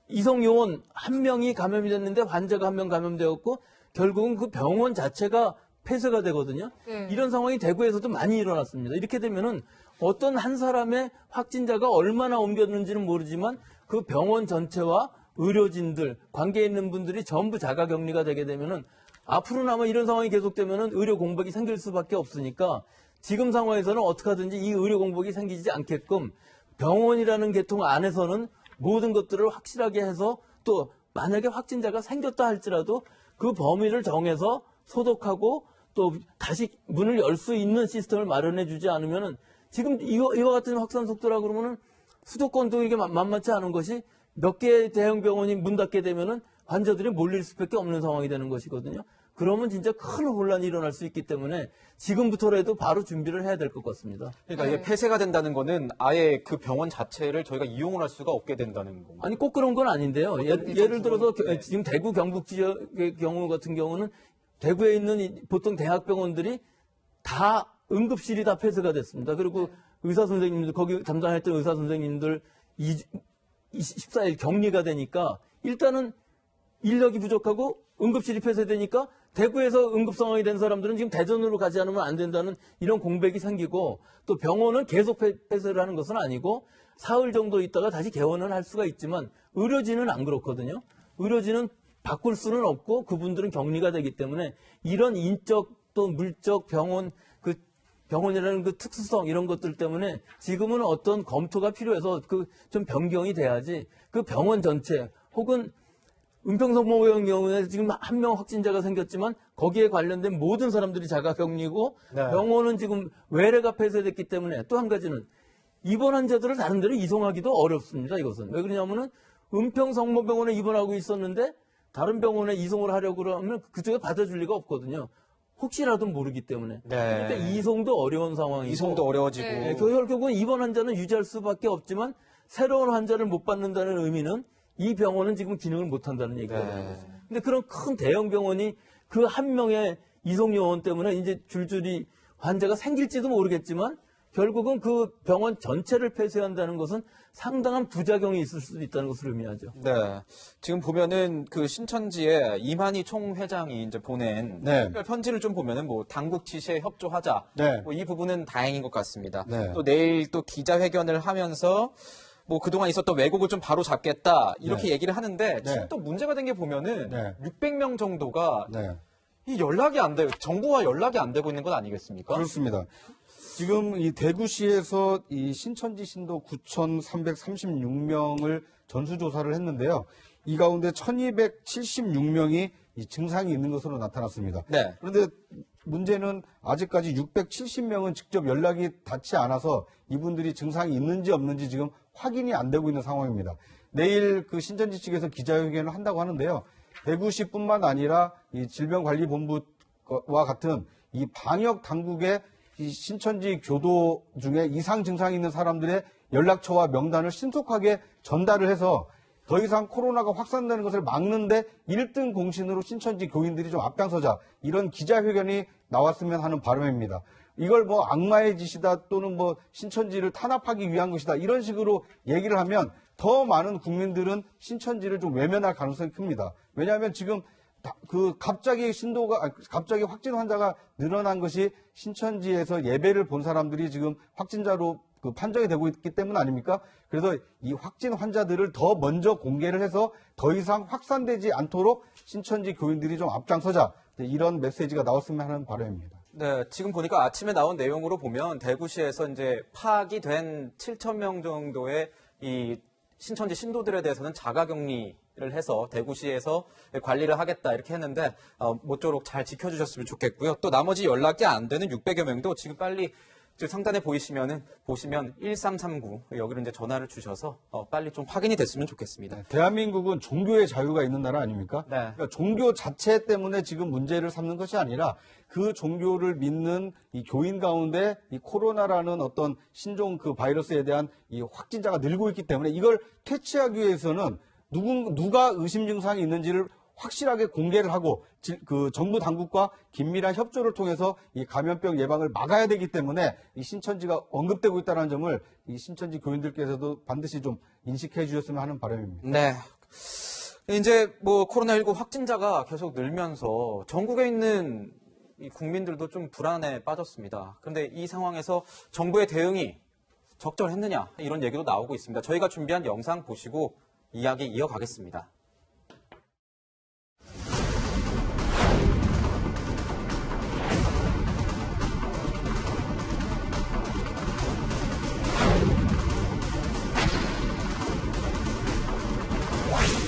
이성 요원 한 명이 감염이 됐는데 환자가 한 명 감염되었고 결국은 그 병원 자체가 폐쇄가 되거든요. 이런 상황이 대구에서도 많이 일어났습니다. 이렇게 되면은 어떤 한 사람의 확진자가 얼마나 옮겼는지는 모르지만 그 병원 전체와 의료진들, 관계에 있는 분들이 전부 자가격리가 되게 되면은 앞으로는 아마 이런 상황이 계속되면은 의료 공백이 생길 수밖에 없으니까 지금 상황에서는 어떻게 하든지 이 의료 공백이 생기지 않게끔 병원이라는 계통 안에서는 모든 것들을 확실하게 해서 또 만약에 확진자가 생겼다 할지라도 그 범위를 정해서 소독하고 또 다시 문을 열 수 있는 시스템을 마련해 주지 않으면은 지금 이와 같은 확산 속도라 그러면은 수도권도 이게 만만치 않은 것이 몇 개의 대형 병원이 문 닫게 되면은 환자들이 몰릴 수밖에 없는 상황이 되는 것이거든요. 그러면 진짜 큰 혼란이 일어날 수 있기 때문에 지금부터라도 바로 준비를 해야 될 것 같습니다. 그러니까 이게 폐쇄가 된다는 거는 아예 그 병원 자체를 저희가 이용을 할 수가 없게 된다는 겁니다. 아니 꼭 그런 건 아닌데요. 예를 들어서 지금 대구 경북 지역의 경우 같은 경우는 대구에 있는 보통 대학병원들이 다 응급실이 다 폐쇄가 됐습니다. 그리고 의사 선생님들 거기 담당했던 의사 선생님들 14일 격리가 되니까 일단은 인력이 부족하고 응급실이 폐쇄되니까 대구에서 응급 상황이 된 사람들은 지금 대전으로 가지 않으면 안 된다는 이런 공백이 생기고 또 병원은 계속 폐쇄를 하는 것은 아니고 사흘 정도 있다가 다시 개원을 할 수가 있지만 의료진은 안 그렇거든요. 의료진은 바꿀 수는 없고 그분들은 격리가 되기 때문에 이런 인적 또 물적 병원이라는 그 특수성 이런 것들 때문에 지금은 어떤 검토가 필요해서 좀 변경이 돼야지 그 병원 전체 혹은 은평성모병원 경우에 지금 한 명 확진자가 생겼지만 거기에 관련된 모든 사람들이 자가격리고 병원은 지금 외래가 폐쇄됐기 때문에 또 한 가지는 입원 환자들을 다른 데로 이송하기도 어렵습니다. 이것은 왜 그러냐면은 은평성모병원에 입원하고 있었는데 다른 병원에 이송을 하려고 그러면 그쪽에 받아줄 리가 없거든요. 혹시라도 모르기 때문에. 그러니까 이송도 어려운 상황이고. 이송도 어려워지고. 결국은 입원 환자는 유지할 수밖에 없지만 새로운 환자를 못 받는다는 의미는 이 병원은 지금 기능을 못한다는 얘기거든요. 근데 그런 큰 대형 병원이 그 한 명의 이송 요원 때문에 이제 줄줄이 환자가 생길지도 모르겠지만 결국은 그 병원 전체를 폐쇄한다는 것은 상당한 부작용이 있을 수도 있다는 것을 의미하죠. 네. 지금 보면은 그 신천지에 이만희 총회장이 이제 보낸 네. 특별 편지를 좀 보면은 뭐 당국 지시에 협조하자. 네. 뭐 이 부분은 다행인 것 같습니다. 네. 또 내일 또 기자회견을 하면서 뭐 그동안 있었던 왜곡을 좀 바로 잡겠다. 이렇게 네. 얘기를 하는데 지금 네. 또 문제가 된 게 보면은 네. 600명 정도가 네. 이 연락이 안 돼요. 정부와 연락이 안 되고 있는 건 아니겠습니까? 그렇습니다. 지금 이 대구시에서 이 신천지 신도 9,336명을 전수조사를 했는데요. 이 가운데 1,276명이 이 증상이 있는 것으로 나타났습니다. 네. 그런데 문제는 아직까지 670명은 직접 연락이 닿지 않아서 이분들이 증상이 있는지 없는지 지금 확인이 안 되고 있는 상황입니다. 내일 그 신천지 측에서 기자회견을 한다고 하는데요. 대구시뿐만 아니라 이 질병관리본부와 같은 이 방역 당국의 이 신천지 교도 중에 이상 증상이 있는 사람들의 연락처와 명단을 신속하게 전달을 해서 더 이상 코로나가 확산되는 것을 막는데 1등 공신으로 신천지 교인들이 좀 앞장서자, 이런 기자회견이 나왔으면 하는 바람입니다. 이걸 뭐 악마의 짓이다 또는 뭐 신천지를 탄압하기 위한 것이다, 이런 식으로 얘기를 하면 더 많은 국민들은 신천지를 좀 외면할 가능성이 큽니다. 왜냐하면 지금 갑자기 확진 환자가 늘어난 것이 신천지에서 예배를 본 사람들이 지금 확진자로 판정이 되고 있기 때문 아닙니까? 그래서 이 확진 환자들을 더 먼저 공개를 해서 더 이상 확산되지 않도록 신천지 교인들이 좀 앞장서자, 이런 메시지가 나왔으면 하는 바람입니다. 네, 지금 보니까 아침에 나온 내용으로 보면 대구시에서 이제 파악이 된 7,000명 정도의 이 신천지 신도들에 대해서는 자가격리를 해서 대구시에서 관리를 하겠다 이렇게 했는데 모쪼록 잘 지켜주셨으면 좋겠고요. 또 나머지 연락이 안 되는 600여 명도 지금 빨리 지금 상단에 보시면 1339 여기로 이제 전화를 주셔서 빨리 좀 확인이 됐으면 좋겠습니다. 대한민국은 종교의 자유가 있는 나라 아닙니까? 네. 그러니까 종교 자체 때문에 지금 문제를 삼는 것이 아니라 그 종교를 믿는 이 교인 가운데 이 코로나라는 어떤 신종 그 바이러스에 대한 이 확진자가 늘고 있기 때문에 이걸 퇴치하기 위해서는 누가 의심 증상이 있는지를 확실하게 공개를 하고 그 정부 당국과 긴밀한 협조를 통해서 이 감염병 예방을 막아야 되기 때문에 이 신천지가 언급되고 있다는 점을 이 신천지 교인들께서도 반드시 좀 인식해 주셨으면 하는 바람입니다. 네. 이제 뭐 코로나19 확진자가 계속 늘면서 전국에 있는 이 국민들도 좀 불안에 빠졌습니다. 그런데 이 상황에서 정부의 대응이 적절했느냐 이런 얘기도 나오고 있습니다. 저희가 준비한 영상 보시고 이야기 이어가겠습니다.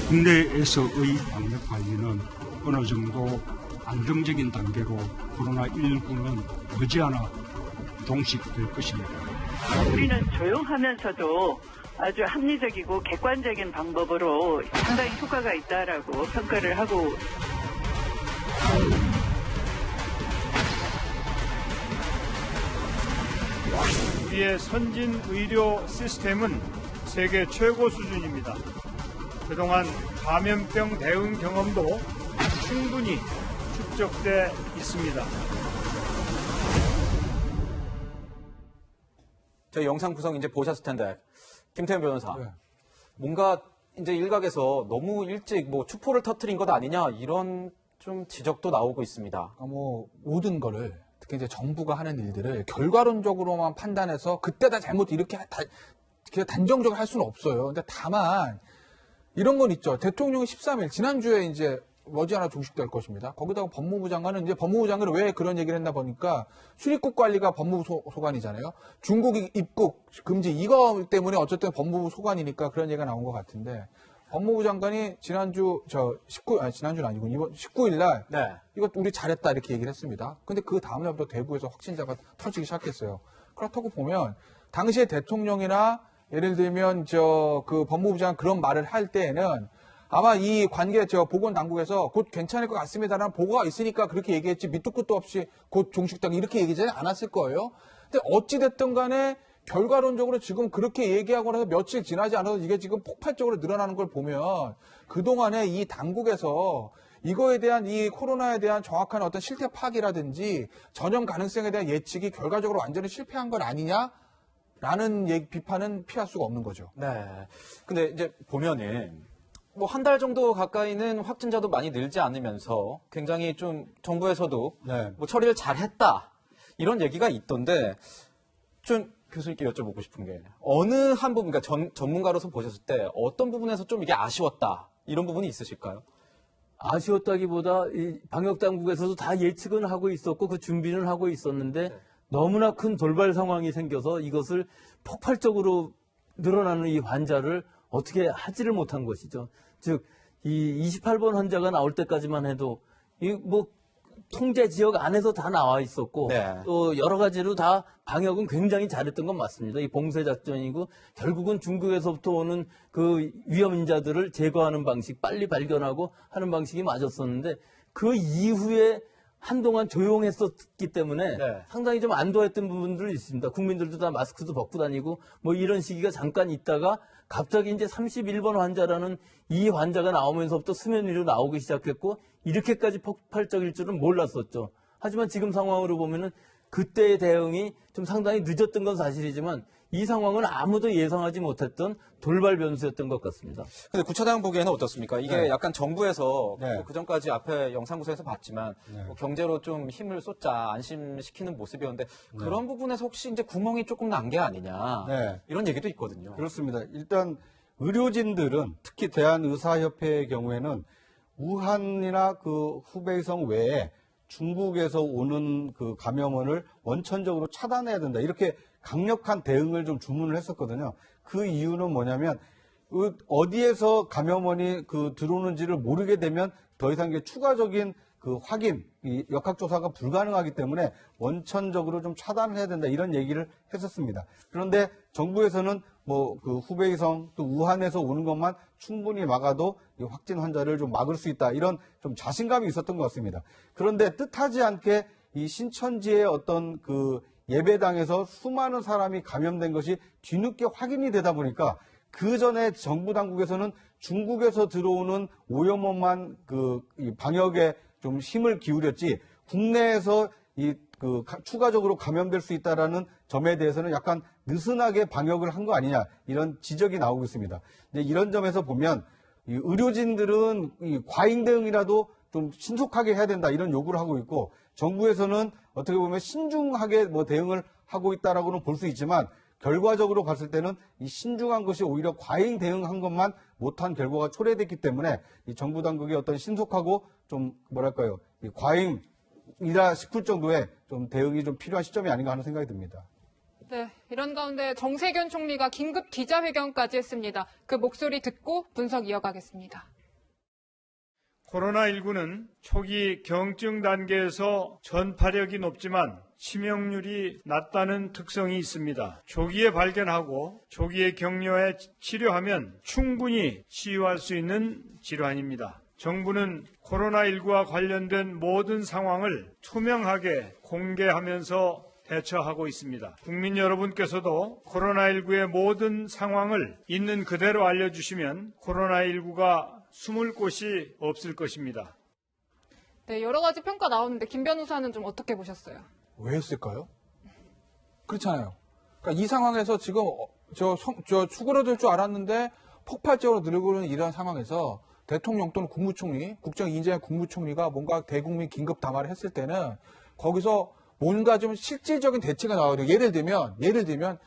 국내에서의 방역 관리는 어느 정도 안정적인 단계로 코로나19는 머지않아 종식될 것입니다. 우리는 조용하면서도 아주 합리적이고 객관적인 방법으로 상당히 효과가 있다라고 평가를 하고 우리의 선진 의료 시스템은 세계 최고 수준입니다. 그동안 감염병 대응 경험도 충분히 축적돼 있습니다. 저희 영상 구성 이제 보셨을 텐데 김태현 변호사, 네. 뭔가 이제 일각에서 너무 일찍 뭐 축포를 터뜨린 것 아니냐 이런 좀 지적도 나오고 있습니다. 뭐 모든 거를 특히 이제 정부가 하는 일들을 결과론적으로만 판단해서 그때다 잘못 이렇게 단정적으로 할 수는 없어요. 근데 다만 이런 건 있죠. 대통령이 13일 지난주에 이제 머지않아 종식될 것입니다. 거기다가 법무부 장관은 이제 법무부 장관이 왜 그런 얘기를 했나 보니까 출입국 관리가 법무부 소관이잖아요. 중국 입국 금지 이거 때문에 어쨌든 법무부 소관이니까 그런 얘기가 나온 것 같은데 법무부 장관이 지난주는 아니고 이번 19일 날 네. 이거 우리 잘했다 이렇게 얘기를 했습니다. 근데 그 다음 날부터 대구에서 확진자가 터지기 시작했어요. 그렇다고 보면 당시에 대통령이나 예를 들면 그 법무부 장관 그런 말을 할 때에는 아마 이 보건당국에서 곧 괜찮을 것 같습니다라는 보고가 있으니까 그렇게 얘기했지 밑도 끝도 없이 곧 종식되고 이렇게 얘기하지 않았을 거예요. 근데 어찌됐든 간에 결과론적으로 지금 그렇게 얘기하고 나서 며칠 지나지 않아서 이게 지금 폭발적으로 늘어나는 걸 보면 그동안에 이 당국에서 이거에 대한 이 코로나에 대한 정확한 어떤 실태 파악이라든지 전염 가능성에 대한 예측이 결과적으로 완전히 실패한 건 아니냐라는 비판은 피할 수가 없는 거죠. 네. 근데 이제 보면은 뭐 한 달 정도 가까이는 확진자도 많이 늘지 않으면서 굉장히 좀 정부에서도 뭐 처리를 잘했다 이런 얘기가 있던데 좀 교수님께 여쭤보고 싶은 게 어느 한 부분, 그러니까 전문가로서 보셨을 때 어떤 부분에서 좀 이게 아쉬웠다 이런 부분이 있으실까요? 아쉬웠다기보다 이 방역 당국에서도 다 예측은 하고 있었고 그 준비는 하고 있었는데 너무나 큰 돌발 상황이 생겨서 이것을 폭발적으로 늘어나는 이 환자를 어떻게 하지를 못한 것이죠. 즉, 이 28번 환자가 나올 때까지만 해도 이 뭐 통제 지역 안에서 다 나와 있었고 또 여러 가지로 다 방역은 굉장히 잘했던 건 맞습니다. 이 봉쇄 작전이고 결국은 중국에서부터 오는 그 위험인자들을 제거하는 방식, 빨리 발견하고 하는 방식이 맞았었는데 그 이후에 한동안 조용했었기 때문에 상당히 좀 안도했던 부분들이 있습니다. 국민들도 다 마스크도 벗고 다니고 뭐 이런 시기가 잠깐 있다가 갑자기 이제 31번 환자라는 이 환자가 나오면서부터 수면 위로 나오기 시작했고 이렇게까지 폭발적일 줄은 몰랐었죠. 하지만 지금 상황으로 보면은 그때의 대응이 좀 상당히 늦었던 건 사실이지만 이 상황은 아무도 예상하지 못했던 돌발 변수였던 것 같습니다. 근데 구차장 보기에는 어떻습니까? 이게 약간 정부에서 뭐 그전까지 앞에 영상구에서 봤지만 뭐 경제로 좀 힘을 쏟자 안심시키는 모습이었는데 그런 부분에서 혹시 이제 구멍이 조금 난 게 아니냐 이런 얘기도 있거든요. 그렇습니다. 일단 의료진들은 특히 대한의사협회의 경우에는 우한이나 그 후베이성 외에 중국에서 오는 그 감염원을 원천적으로 차단해야 된다. 이렇게 강력한 대응을 좀 주문을 했었거든요. 그 이유는 뭐냐면 어디에서 감염원이 들어오는지를 모르게 되면 더 이상 추가적인 그 확인, 이 역학조사가 불가능하기 때문에 원천적으로 좀 차단을 해야 된다. 이런 얘기를 했었습니다. 그런데 정부에서는 뭐 그 후베이성 또 우한에서 오는 것만 충분히 막아도 이 확진 환자를 좀 막을 수 있다. 이런 좀 자신감이 있었던 것 같습니다. 그런데 뜻하지 않게 이 신천지의 어떤 그 예배당에서 수많은 사람이 감염된 것이 뒤늦게 확인이 되다 보니까 그 전에 정부 당국에서는 중국에서 들어오는 오염원만 이 방역에 좀 힘을 기울였지 국내에서 추가적으로 감염될 수 있다라는 점에 대해서는 약간 느슨하게 방역을 한 거 아니냐 이런 지적이 나오고 있습니다. 이런 점에서 보면 이 의료진들은 이 과잉 대응이라도 좀 신속하게 해야 된다 이런 요구를 하고 있고 정부에서는 어떻게 보면 신중하게 뭐 대응을 하고 있다라고는 볼 수 있지만 결과적으로 봤을 때는 이 신중한 것이 오히려 과잉 대응한 것만 못한 결과가 초래됐기 때문에 이 정부 당국의 어떤 신속하고 좀 뭐랄까요 이 과잉이라 싶을 정도의 좀 대응이 좀 필요한 시점이 아닌가 하는 생각이 듭니다. 네, 이런 가운데 정세균 총리가 긴급 기자회견까지 했습니다. 그 목소리 듣고 분석 이어가겠습니다. 코로나19는 초기 경증 단계에서 전파력이 높지만 치명률이 낮다는 특성이 있습니다. 조기에 발견하고 조기에 격려해 치료하면 충분히 치유할 수 있는 질환입니다. 정부는 코로나19와 관련된 모든 상황을 투명하게 공개하면서 대처하고 있습니다. 국민 여러분께서도 코로나19의 모든 상황을 있는 그대로 알려주시면 코로나19가 숨을 곳이 없을 것입니다. 네, 여러 가지 평가 나오는데 김 변호사는 좀 어떻게 보셨어요? 왜 했을까요? 그렇잖아요. 그러니까 이 상황에서 지금 저 수그러들 줄 알았는데 폭발적으로 늘고 있는 이런 상황에서 대통령 또는 국무총리, 국정인재한 국무총리가 뭔가 대국민 긴급 담화를 했을 때는 거기서 뭔가 좀 실질적인 대책이 나와야 돼요. 예를 들면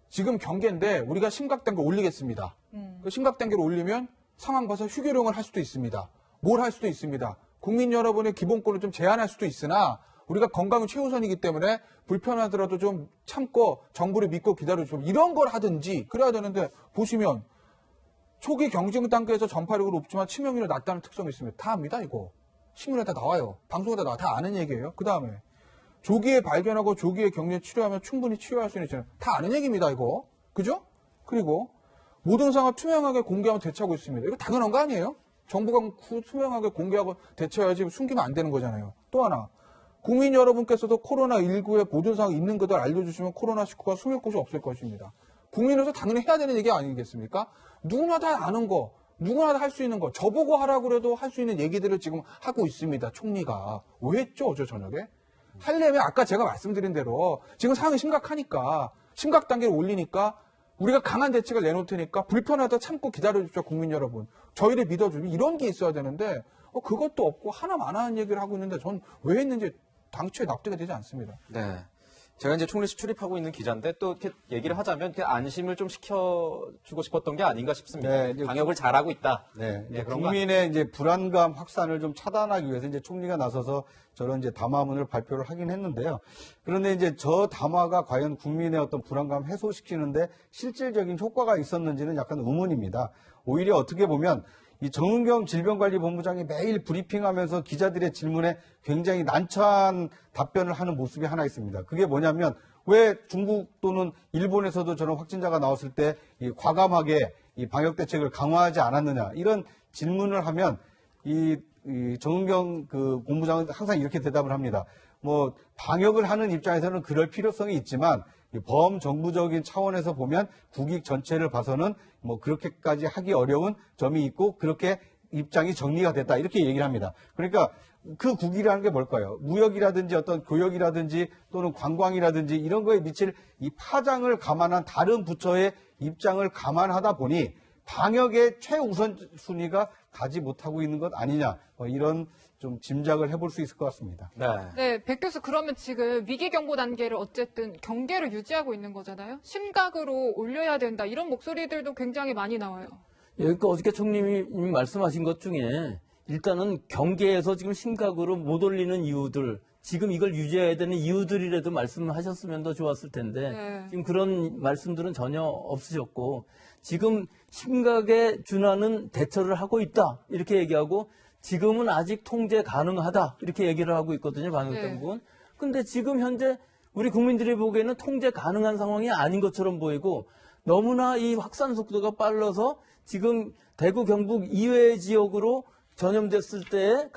지금 경계인데 우리가 심각단계 올리겠습니다. 그 심각단계를 올리면 상황 봐서 휴교령을 할 수도 있습니다. 뭘 할 수도 있습니다. 국민 여러분의 기본권을 좀 제한할 수도 있으나 우리가 건강은 최우선이기 때문에 불편하더라도 좀 참고 정부를 믿고 기다려주고 이런 걸 하든지 그래야 되는데 보시면 초기 경증 단계에서 전파력은 높지만 치명률이 낮다는 특성이 있습니다. 다 압니다 이거. 신문에 다 나와요. 방송에 다 나와. 다 아는 얘기예요. 그 다음에 조기에 발견하고 조기에 격려 치료하면 충분히 치료할 수 있는 다 아는 얘기입니다 이거. 그죠? 그리고 모든 상황 투명하게 공개하고 대처하고 있습니다. 이거 당연한 거 아니에요? 정부가 투명하게 공개하고 대처해야지 숨기면 안 되는 거잖아요. 또 하나 국민 여러분께서도 코로나19의 모든 상황 있는 그대로 알려주시면 코로나19가 숨을 곳이 없을 것입니다. 국민으로서 당연히 해야 되는 얘기 아니겠습니까? 누구나 다 아는 거 누구나 다 할 수 있는 거, 저보고 하라고 그래도 할 수 있는 얘기들을 지금 하고 있습니다. 총리가. 왜 했죠, 어제 저녁에? 하려면 아까 제가 말씀드린 대로 지금 상황이 심각하니까, 심각 단계를 올리니까 우리가 강한 대책을 내놓을 테니까 불편하다 참고 기다려주십시오, 국민 여러분. 저희를 믿어주니 이런 게 있어야 되는데 그것도 없고 하나만 하는 얘기를 하고 있는데 전 왜 했는지 당초에 납득이 되지 않습니다. 네. 제가 이제 총리실 출입하고 있는 기자인데 또 이렇게 얘기를 하자면 안심을 좀 시켜주고 싶었던 게 아닌가 싶습니다. 네, 방역을 잘하고 있다. 네, 네, 그런 국민의 이제 불안감 확산을 좀 차단하기 위해서 이제 총리가 나서서 저런 이제 담화문을 발표를 하긴 했는데요. 그런데 이제 저 담화가 과연 국민의 어떤 불안감 해소시키는데 실질적인 효과가 있었는지는 약간 의문입니다. 오히려 어떻게 보면 이 정은경 질병관리본부장이 매일 브리핑하면서 기자들의 질문에 굉장히 난처한 답변을 하는 모습이 하나 있습니다. 그게 뭐냐면 왜 중국 또는 일본에서도 저런 확진자가 나왔을 때 이 과감하게 이 방역 대책을 강화하지 않았느냐 이런 질문을 하면 이 정은경 그 본부장은 항상 이렇게 대답을 합니다. 뭐 방역을 하는 입장에서는 그럴 필요성이 있지만 범정부적인 차원에서 보면 국익 전체를 봐서는 뭐 그렇게까지 하기 어려운 점이 있고 그렇게 입장이 정리가 됐다 이렇게 얘기를 합니다. 그러니까 그 국익이라는 게 뭘까요? 무역이라든지 어떤 교역이라든지 또는 관광이라든지 이런 거에 미칠 이 파장을 감안한 다른 부처의 입장을 감안하다 보니 방역의 최우선 순위가 가지 못하고 있는 것 아니냐 이런 좀 짐작을 해볼 수 있을 것 같습니다. 네, 백 교수 그러면 지금 위기 경보 단계를 어쨌든 경계로 유지하고 있는 거잖아요. 심각으로 올려야 된다 이런 목소리들도 굉장히 많이 나와요. 그러니까 어저께 총리님이 말씀하신 것 중에 일단은 경계에서 지금 심각으로 못 올리는 이유들, 지금 이걸 유지해야 되는 이유들이라도 말씀하셨으면 더 좋았을 텐데 네. 지금 그런 말씀들은 전혀 없으셨고 지금 심각에 준하는 대처를 하고 있다 이렇게 얘기하고 지금은 아직 통제 가능하다 이렇게 얘기를 하고 있거든요, 방역당국은. 근데 지금 현재 우리 국민들이 보기에는 통제 가능한 상황이 아닌 것처럼 보이고 너무나 이 확산 속도가 빨라서 지금 대구 경북 이외의 지역으로 전염됐을 때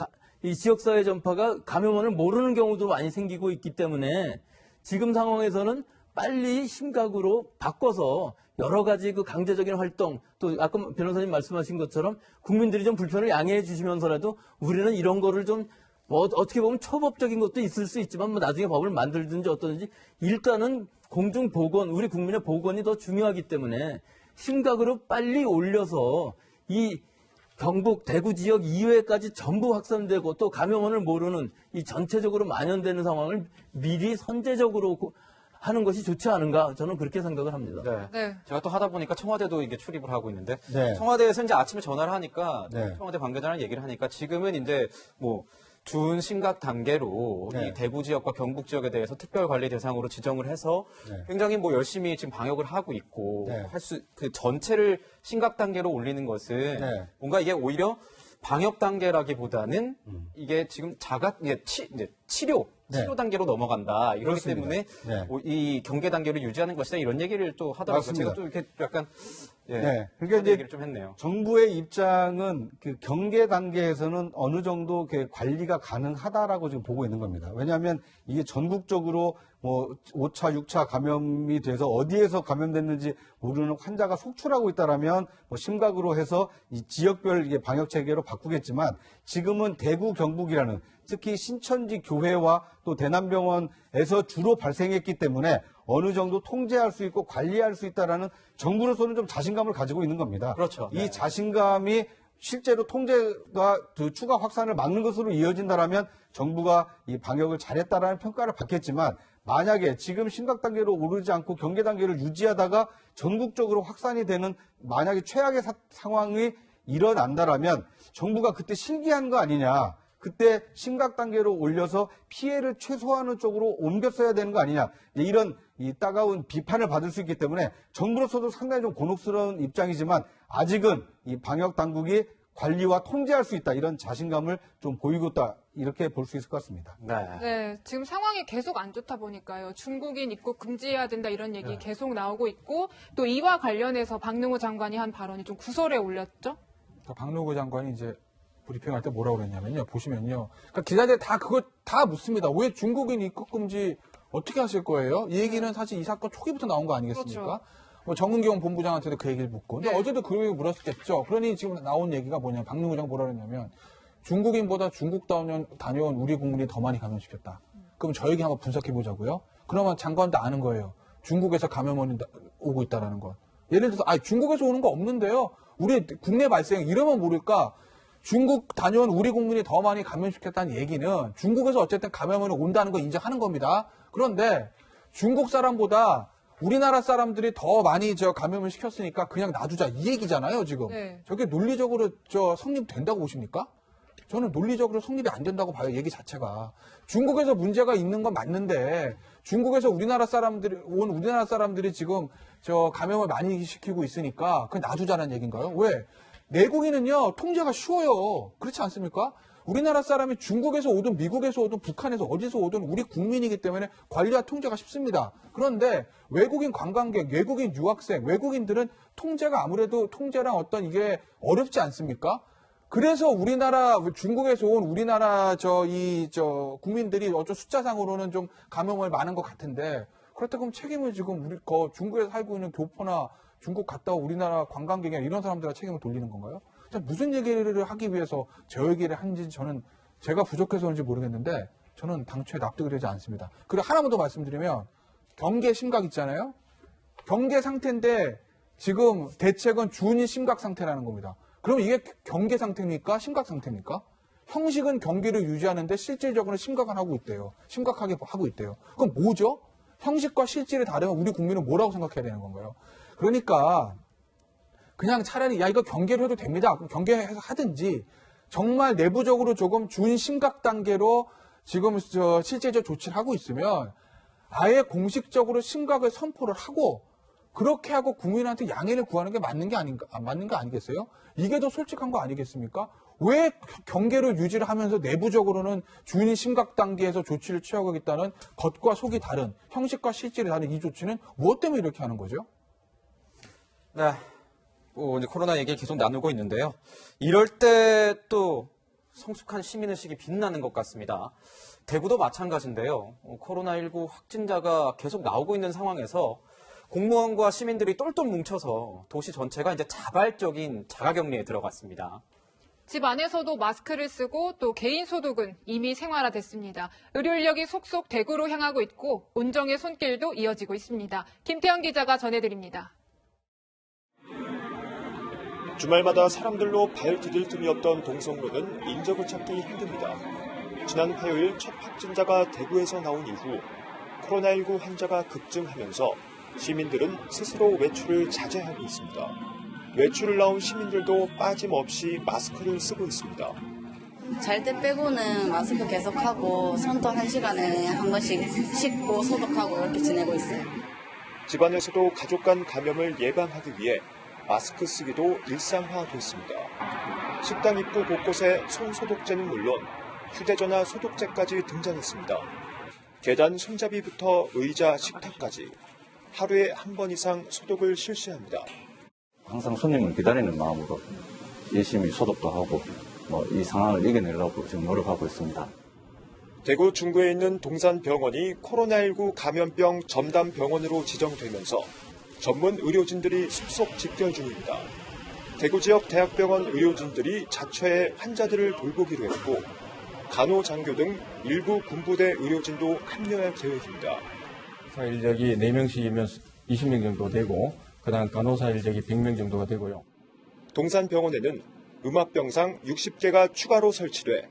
이 지역사회 전파가 감염원을 모르는 경우도 많이 생기고 있기 때문에 지금 상황에서는 빨리 심각으로 바꿔서 여러 가지 그 강제적인 활동 또 아까 변호사님 말씀하신 것처럼 국민들이 좀 불편을 양해해 주시면서라도 우리는 이런 거를 좀 뭐 어떻게 보면 초법적인 것도 있을 수 있지만 뭐 나중에 법을 만들든지 어떠든지 일단은 공중보건 우리 국민의 보건이 더 중요하기 때문에 심각으로 빨리 올려서 이 경북 대구 지역 이외까지 전부 확산되고 또 감염원을 모르는 이 전체적으로 만연되는 상황을 미리 선제적으로 하는 것이 좋지 않은가 저는 그렇게 생각을 합니다. 네. 제가 또 하다 보니까 청와대도 이게 출입을 하고 있는데 네. 청와대에서 이제 아침에 전화를 하니까 네. 청와대 관계자랑 얘기를 하니까 지금은 이제 뭐 준심각 단계로 네. 이 대구 지역과 경북 지역에 대해서 특별 관리 대상으로 지정을 해서 네. 굉장히 뭐 열심히 지금 방역을 하고 있고 네. 그 전체를 심각 단계로 올리는 것은 네. 뭔가 이게 오히려 방역 단계라기보다는 이게 지금 이제 치료 네. 단계로 넘어간다. 이러기 그렇습니다. 때문에 네. 이 경계 단계를 유지하는 것이다. 이런 얘기를 또 하더라고요. 맞습니다. 제가 또 이렇게 약간 그러니까 그런 이제 얘기를 좀 했네요. 정부의 입장은 그 경계 단계에서는 어느 정도 관리가 가능하다라고 지금 보고 있는 겁니다. 왜냐하면 이게 전국적으로 뭐 5차, 6차 감염이 돼서 어디에서 감염됐는지 모르는 환자가 속출하고 있다라면 뭐 심각으로 해서 이 지역별 이게 방역 체계로 바꾸겠지만 지금은 대구, 경북이라는 특히 신천지 교회와 또 대남병원에서 주로 발생했기 때문에 어느 정도 통제할 수 있고 관리할 수 있다라는 정부로서는 좀 자신감을 가지고 있는 겁니다. 그렇죠. 이 자신감이 실제로 통제가 추가 확산을 막는 것으로 이어진다라면 정부가 이 방역을 잘했다라는 평가를 받겠지만 만약에 지금 심각 단계로 오르지 않고 경계 단계를 유지하다가 전국적으로 확산이 되는 만약에 최악의 상황이 일어난다라면 정부가 그때 실기한 거 아니냐. 그때 심각 단계로 올려서 피해를 최소화하는 쪽으로 옮겼어야 되는 거 아니냐. 이런 이 따가운 비판을 받을 수 있기 때문에 정부로서도 상당히 좀 곤혹스러운 입장이지만 아직은 이 방역 당국이 관리와 통제할 수 있다. 이런 자신감을 좀 보이고 있다. 이렇게 볼 수 있을 것 같습니다. 네, 지금 상황이 계속 안 좋다 보니까요. 중국인 입국 금지해야 된다 이런 얘기 계속 나오고 있고 또 이와 관련해서 박능호 장관이 한 발언이 좀 구설에 올렸죠. 박능호 장관이 이제 브리핑할 때 뭐라고 그랬냐면요. 보시면요. 그러니까 기자들 그거 다 묻습니다. 왜 중국인 입국 금지 어떻게 하실 거예요? 이 얘기는 사실 이 사건 초기부터 나온 거 아니겠습니까? 그렇죠. 뭐 정은경 본부장한테도 그 얘기를 묻고. 근데 어제도 그 얘기 물었겠죠. 그러니 지금 나온 얘기가 뭐냐. 박능우 장 뭐라 그랬냐면 중국인보다 중국 다녀온 우리 국민이 더 많이 감염시켰다. 그럼 저 얘기 한번 분석해 보자고요. 그러면 장관도 아는 거예요. 중국에서 감염원이 오고 있다라는 것. 예를 들어서 중국에서 오는 거 없는데요. 우리 국내 발생 이러면 모를까. 중국 다녀온 우리 국민이 더 많이 감염시켰다는 얘기는 중국에서 어쨌든 감염원이 온다는 거 인정하는 겁니다. 그런데 중국 사람보다 우리나라 사람들이 더 많이 감염을 시켰으니까 그냥 놔두자 이 얘기잖아요, 지금. 네. 저게 논리적으로 성립된다고 보십니까? 저는 논리적으로 성립이 안 된다고 봐요, 얘기 자체가. 중국에서 문제가 있는 건 맞는데 중국에서 우리나라 사람들이 지금 감염을 많이 시키고 있으니까 그냥 놔두자는 얘기인가요? 왜? 내국인은요, 통제가 쉬워요. 그렇지 않습니까? 우리나라 사람이 중국에서 오든 미국에서 오든 북한에서 어디서 오든 우리 국민이기 때문에 관리와 통제가 쉽습니다. 그런데 외국인 관광객, 외국인 유학생, 외국인들은 통제가 아무래도 통제랑 어떤 이게 어렵지 않습니까? 그래서 중국에서 온 우리나라 국민들이 어쩌 숫자상으로는 좀 감염을 많은 것 같은데 그렇다고 하면 책임을 지금 중국에서 살고 있는 교포나 중국 갔다 온 우리나라 관광객이나 이런 사람들한테 책임을 돌리는 건가요? 무슨 얘기를 하기 위해서 저 얘기를 하는지 제가 부족해서 그런지 모르겠는데 저는 당초에 납득이 되지 않습니다. 그리고 하나만 더 말씀드리면 경계 심각 있잖아요. 경계 상태인데 지금 대책은 준위 심각 상태라는 겁니다. 그럼 이게 경계 상태입니까? 심각 상태입니까? 형식은 경계를 유지하는데 실질적으로는 심각하게 하고 있대요. 그럼 뭐죠? 형식과 실질이 다르면 우리 국민은 뭐라고 생각해야 되는 건가요? 그러니까 그냥 차라리 이거 경계로 해도 됩니다. 그럼 경계해서 하든지 정말 내부적으로 조금 준심각 단계로 지금 실제적 조치를 하고 있으면 아예 공식적으로 심각을 선포를 하고 그렇게 하고 국민한테 양해를 구하는 게 맞는 거 아니겠어요? 이게 더 솔직한 거 아니겠습니까? 왜 경계를 유지를 하면서 내부적으로는 준위 심각 단계에서 조치를 취하겠다는 겉과 속이 다른 형식과 실질이 다른 이 조치는 무엇 때문에 이렇게 하는 거죠? 네. 이제 코로나 얘기를 계속 나누고 있는데요. 이럴 때 또 성숙한 시민의식이 빛나는 것 같습니다. 대구도 마찬가지인데요. 코로나19 확진자가 계속 나오고 있는 상황에서 공무원과 시민들이 똘똘 뭉쳐서 도시 전체가 이제 자발적인 자가격리에 들어갔습니다. 집 안에서도 마스크를 쓰고 또 개인 소독은 이미 생활화됐습니다. 의료 인력이 속속 대구로 향하고 있고 온정의 손길도 이어지고 있습니다. 김태현 기자가 전해드립니다. 주말마다 사람들로 발 디딜 틈이 없던 동성로는 인적을 찾기 힘듭니다. 지난 화요일 첫 확진자가 대구에서 나온 이후 코로나19 환자가 급증하면서 시민들은 스스로 외출을 자제하고 있습니다. 외출을 나온 시민들도 빠짐없이 마스크를 쓰고 있습니다. 잘 때 빼고는 마스크 계속하고 손도 1시간에 한 번씩 씻고 소독하고 이렇게 지내고 있어요. 집안에서도 가족 간 감염을 예방하기 위해 마스크 쓰기도 일상화됐습니다. 식당 입구 곳곳에 손소독제는 물론 휴대전화 소독제까지 등장했습니다. 계단 손잡이부터 의자, 식탁까지 하루에 한 번 이상 소독을 실시합니다. 항상 손님을 기다리는 마음으로 열심히 소독도 하고 이 상황을 이겨내려고 지금 노력하고 있습니다. 대구 중구에 있는 동산병원이 코로나19 감염병 전담병원으로 지정되면서 전문 의료진들이 속속 집결 중입니다. 대구 지역 대학병원 의료진들이 자처해 환자들을 돌보기로 했고 간호장교 등 일부 군부대 의료진도 합류할 계획입니다. 간호사 인력이 4명씩이면 20명 정도 되고 그다음 간호사 인력이 100명 정도가 되고요. 동산병원에는 음압병상 60개가 추가로 설치돼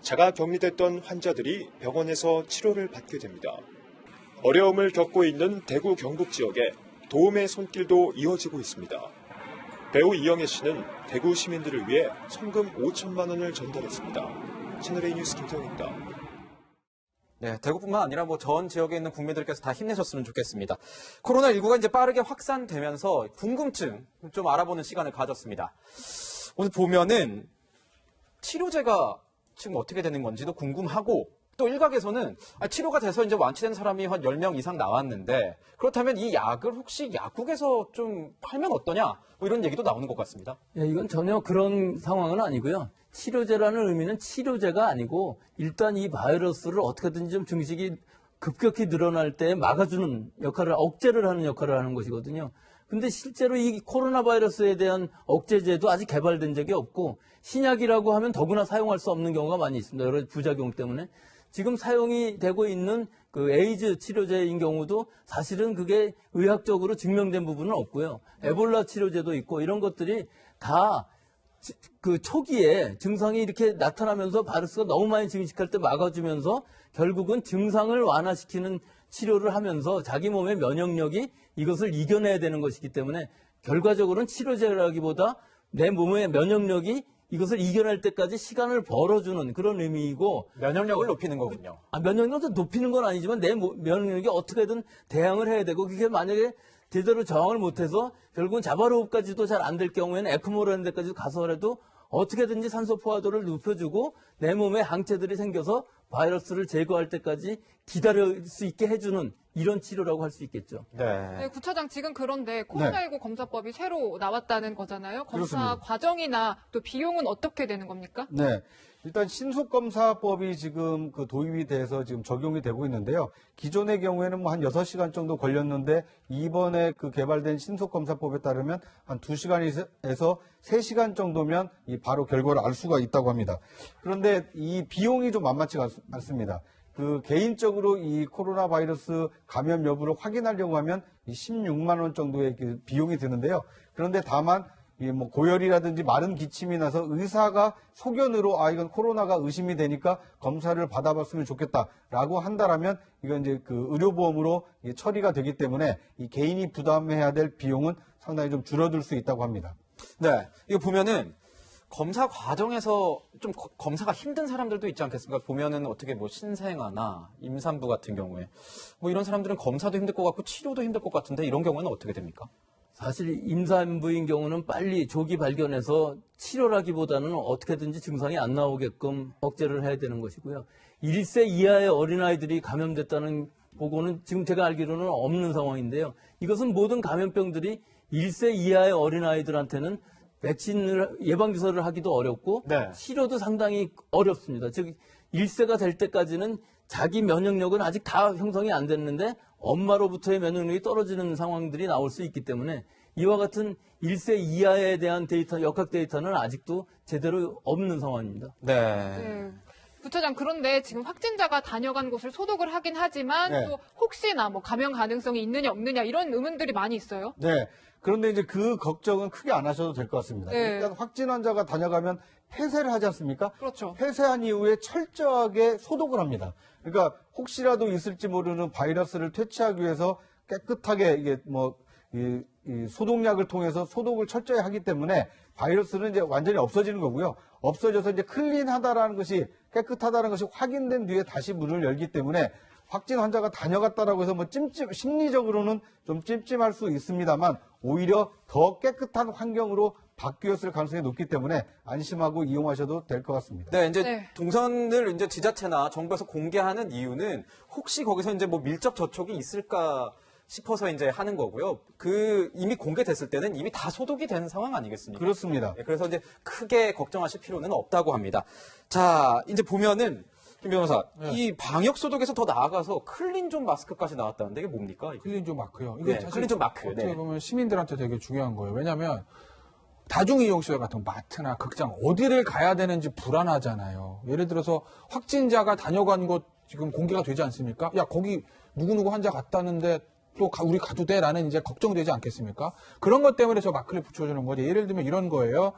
자가 격리됐던 환자들이 병원에서 치료를 받게 됩니다. 어려움을 겪고 있는 대구 경북 지역에 도움의 손길도 이어지고 있습니다. 배우 이영애 씨는 대구 시민들을 위해 성금 5천만 원을 전달했습니다. 채널A 뉴스 김태형입니다. 네, 대구뿐만 아니라 전 지역에 있는 국민들께서 다 힘내셨으면 좋겠습니다. 코로나19가 이제 빠르게 확산되면서 궁금증 좀 알아보는 시간을 가졌습니다. 오늘 보면은 치료제가 지금 어떻게 되는 건지도 궁금하고 또 일각에서는 치료가 돼서 이제 완치된 사람이 한 10명 이상 나왔는데 그렇다면 이 약을 혹시 약국에서 좀 팔면 어떠냐 이런 얘기도 나오는 것 같습니다. 예, 이건 전혀 그런 상황은 아니고요. 치료제라는 의미는 치료제가 아니고 일단 이 바이러스를 어떻게든지 좀 증식이 급격히 늘어날 때 막아주는 역할을 억제를 하는 역할을 하는 것이거든요. 근데 실제로 이 코로나 바이러스에 대한 억제제도 아직 개발된 적이 없고 신약이라고 하면 더구나 사용할 수 없는 경우가 많이 있습니다. 여러 부작용 때문에. 지금 사용이 되고 있는 그 에이즈 치료제인 경우도 사실은 그게 의학적으로 증명된 부분은 없고요. 에볼라 치료제도 있고 이런 것들이 다 그 초기에 증상이 이렇게 나타나면서 바이러스가 너무 많이 증식할 때 막아주면서 결국은 증상을 완화시키는 치료를 하면서 자기 몸의 면역력이 이것을 이겨내야 되는 것이기 때문에 결과적으로는 치료제라기보다 내 몸의 면역력이 이것을 이겨낼 때까지 시간을 벌어주는 그런 의미이고 면역력을 높이는 거군요. 면역력도 높이는 건 아니지만 내 면역력이 어떻게든 대항을 해야 되고 그게 만약에 제대로 저항을 못해서 결국은 자바로흡까지도 잘 안 될 경우에는 에크모라는 데까지 가서라도 어떻게든지 산소 포화도를 높여주고 내 몸에 항체들이 생겨서 바이러스를 제거할 때까지 기다릴 수 있게 해주는 이런 치료라고 할 수 있겠죠. 네, 구차장 지금 그런데 코로나19 검사법이 새로 나왔다는 거잖아요. 검사 그렇습니다. 과정이나 또 비용은 어떻게 되는 겁니까? 네. 일단 신속검사법이 지금 그 도입이 돼서 지금 적용이 되고 있는데요. 기존의 경우에는 뭐 한 6시간 정도 걸렸는데 이번에 그 개발된 신속검사법에 따르면 한 2시간에서 3시간 정도면 이 바로 결과를 알 수가 있다고 합니다. 그런데 이 비용이 좀 만만치가 않습니다. 그 개인적으로 이 코로나 바이러스 감염 여부를 확인하려고 하면 이 16만 원 정도의 그 비용이 드는데요. 그런데 다만 이 뭐 고열이라든지 마른 기침이 나서 의사가 소견으로 이건 코로나가 의심이 되니까 검사를 받아봤으면 좋겠다라고 한다라면 이건 이제 그 의료보험으로 이게 처리가 되기 때문에 이 개인이 부담해야 될 비용은 상당히 좀 줄어들 수 있다고 합니다. 네, 이거 보면은 검사 과정에서 좀 검사가 힘든 사람들도 있지 않겠습니까? 보면은 어떻게 뭐 신생아나 임산부 같은 경우에 뭐 이런 사람들은 검사도 힘들 것 같고 치료도 힘들 것 같은데 이런 경우에는 어떻게 됩니까? 사실 임산부인 경우는 빨리 조기 발견해서 치료라기보다는 어떻게든지 증상이 안 나오게끔 억제를 해야 되는 것이고요. 1세 이하의 어린아이들이 감염됐다는 보고는 지금 제가 알기로는 없는 상황인데요. 이것은 모든 감염병들이 1세 이하의 어린아이들한테는 백신을 예방주사를 하기도 어렵고 치료도 상당히 어렵습니다. 즉 1세가 될 때까지는 자기 면역력은 아직 다 형성이 안 됐는데 엄마로부터의 면역력이 떨어지는 상황들이 나올 수 있기 때문에 이와 같은 1세 이하에 대한 데이터, 역학 데이터는 아직도 제대로 없는 상황입니다. 네. 부처장 그런데 지금 확진자가 다녀간 곳을 소독을 하긴 하지만 또 혹시나 뭐 감염 가능성이 있느냐 없느냐 이런 의문들이 많이 있어요. 네. 그런데 이제 그 걱정은 크게 안 하셔도 될 것 같습니다. 네. 일단 확진 환자가 다녀가면 폐쇄를 하지 않습니까? 그렇죠. 폐쇄한 이후에 철저하게 소독을 합니다. 그러니까 혹시라도 있을지 모르는 바이러스를 퇴치하기 위해서 깨끗하게 이게 뭐 이 소독약을 통해서 소독을 철저히 하기 때문에 바이러스는 이제 완전히 없어지는 거고요. 없어져서 이제 클린하다라는 것이 깨끗하다는 것이 확인된 뒤에 다시 문을 열기 때문에 확진 환자가 다녀갔다라고 해서 뭐 심리적으로는 좀 찜찜할 수 있습니다만 오히려 더 깨끗한 환경으로 바뀌었을 가능성이 높기 때문에 안심하고 이용하셔도 될 것 같습니다. 네, 이제 동선을 이제 지자체나 정부에서 공개하는 이유는 혹시 거기서 이제 뭐 밀접 접촉이 있을까 싶어서 이제 하는 거고요. 그 이미 공개됐을 때는 이미 다 소독이 된 상황 아니겠습니까? 그렇습니다. 네, 그래서 이제 크게 걱정하실 필요는 없다고 합니다. 자, 이제 보면은 김 변호사, 이 방역 소독에서 더 나아가서 클린존 마스크까지 나왔다는데 이게 뭡니까? 클린존 마크요. 이거 사실 클린존 마크. 어떻게 보면 시민들한테 되게 중요한 거예요. 왜냐하면 다중이용시설 같은 마트나 극장 어디를 가야 되는지 불안하잖아요. 예를 들어서 확진자가 다녀간 곳 지금 공개가 되지 않습니까? 야 거기 누구누구 환자 갔다는데 또 우리 가도 돼? 라는 이제 걱정되지 않겠습니까? 그런 것 때문에 저 마크를 붙여주는 거지. 예를 들면 이런 거예요.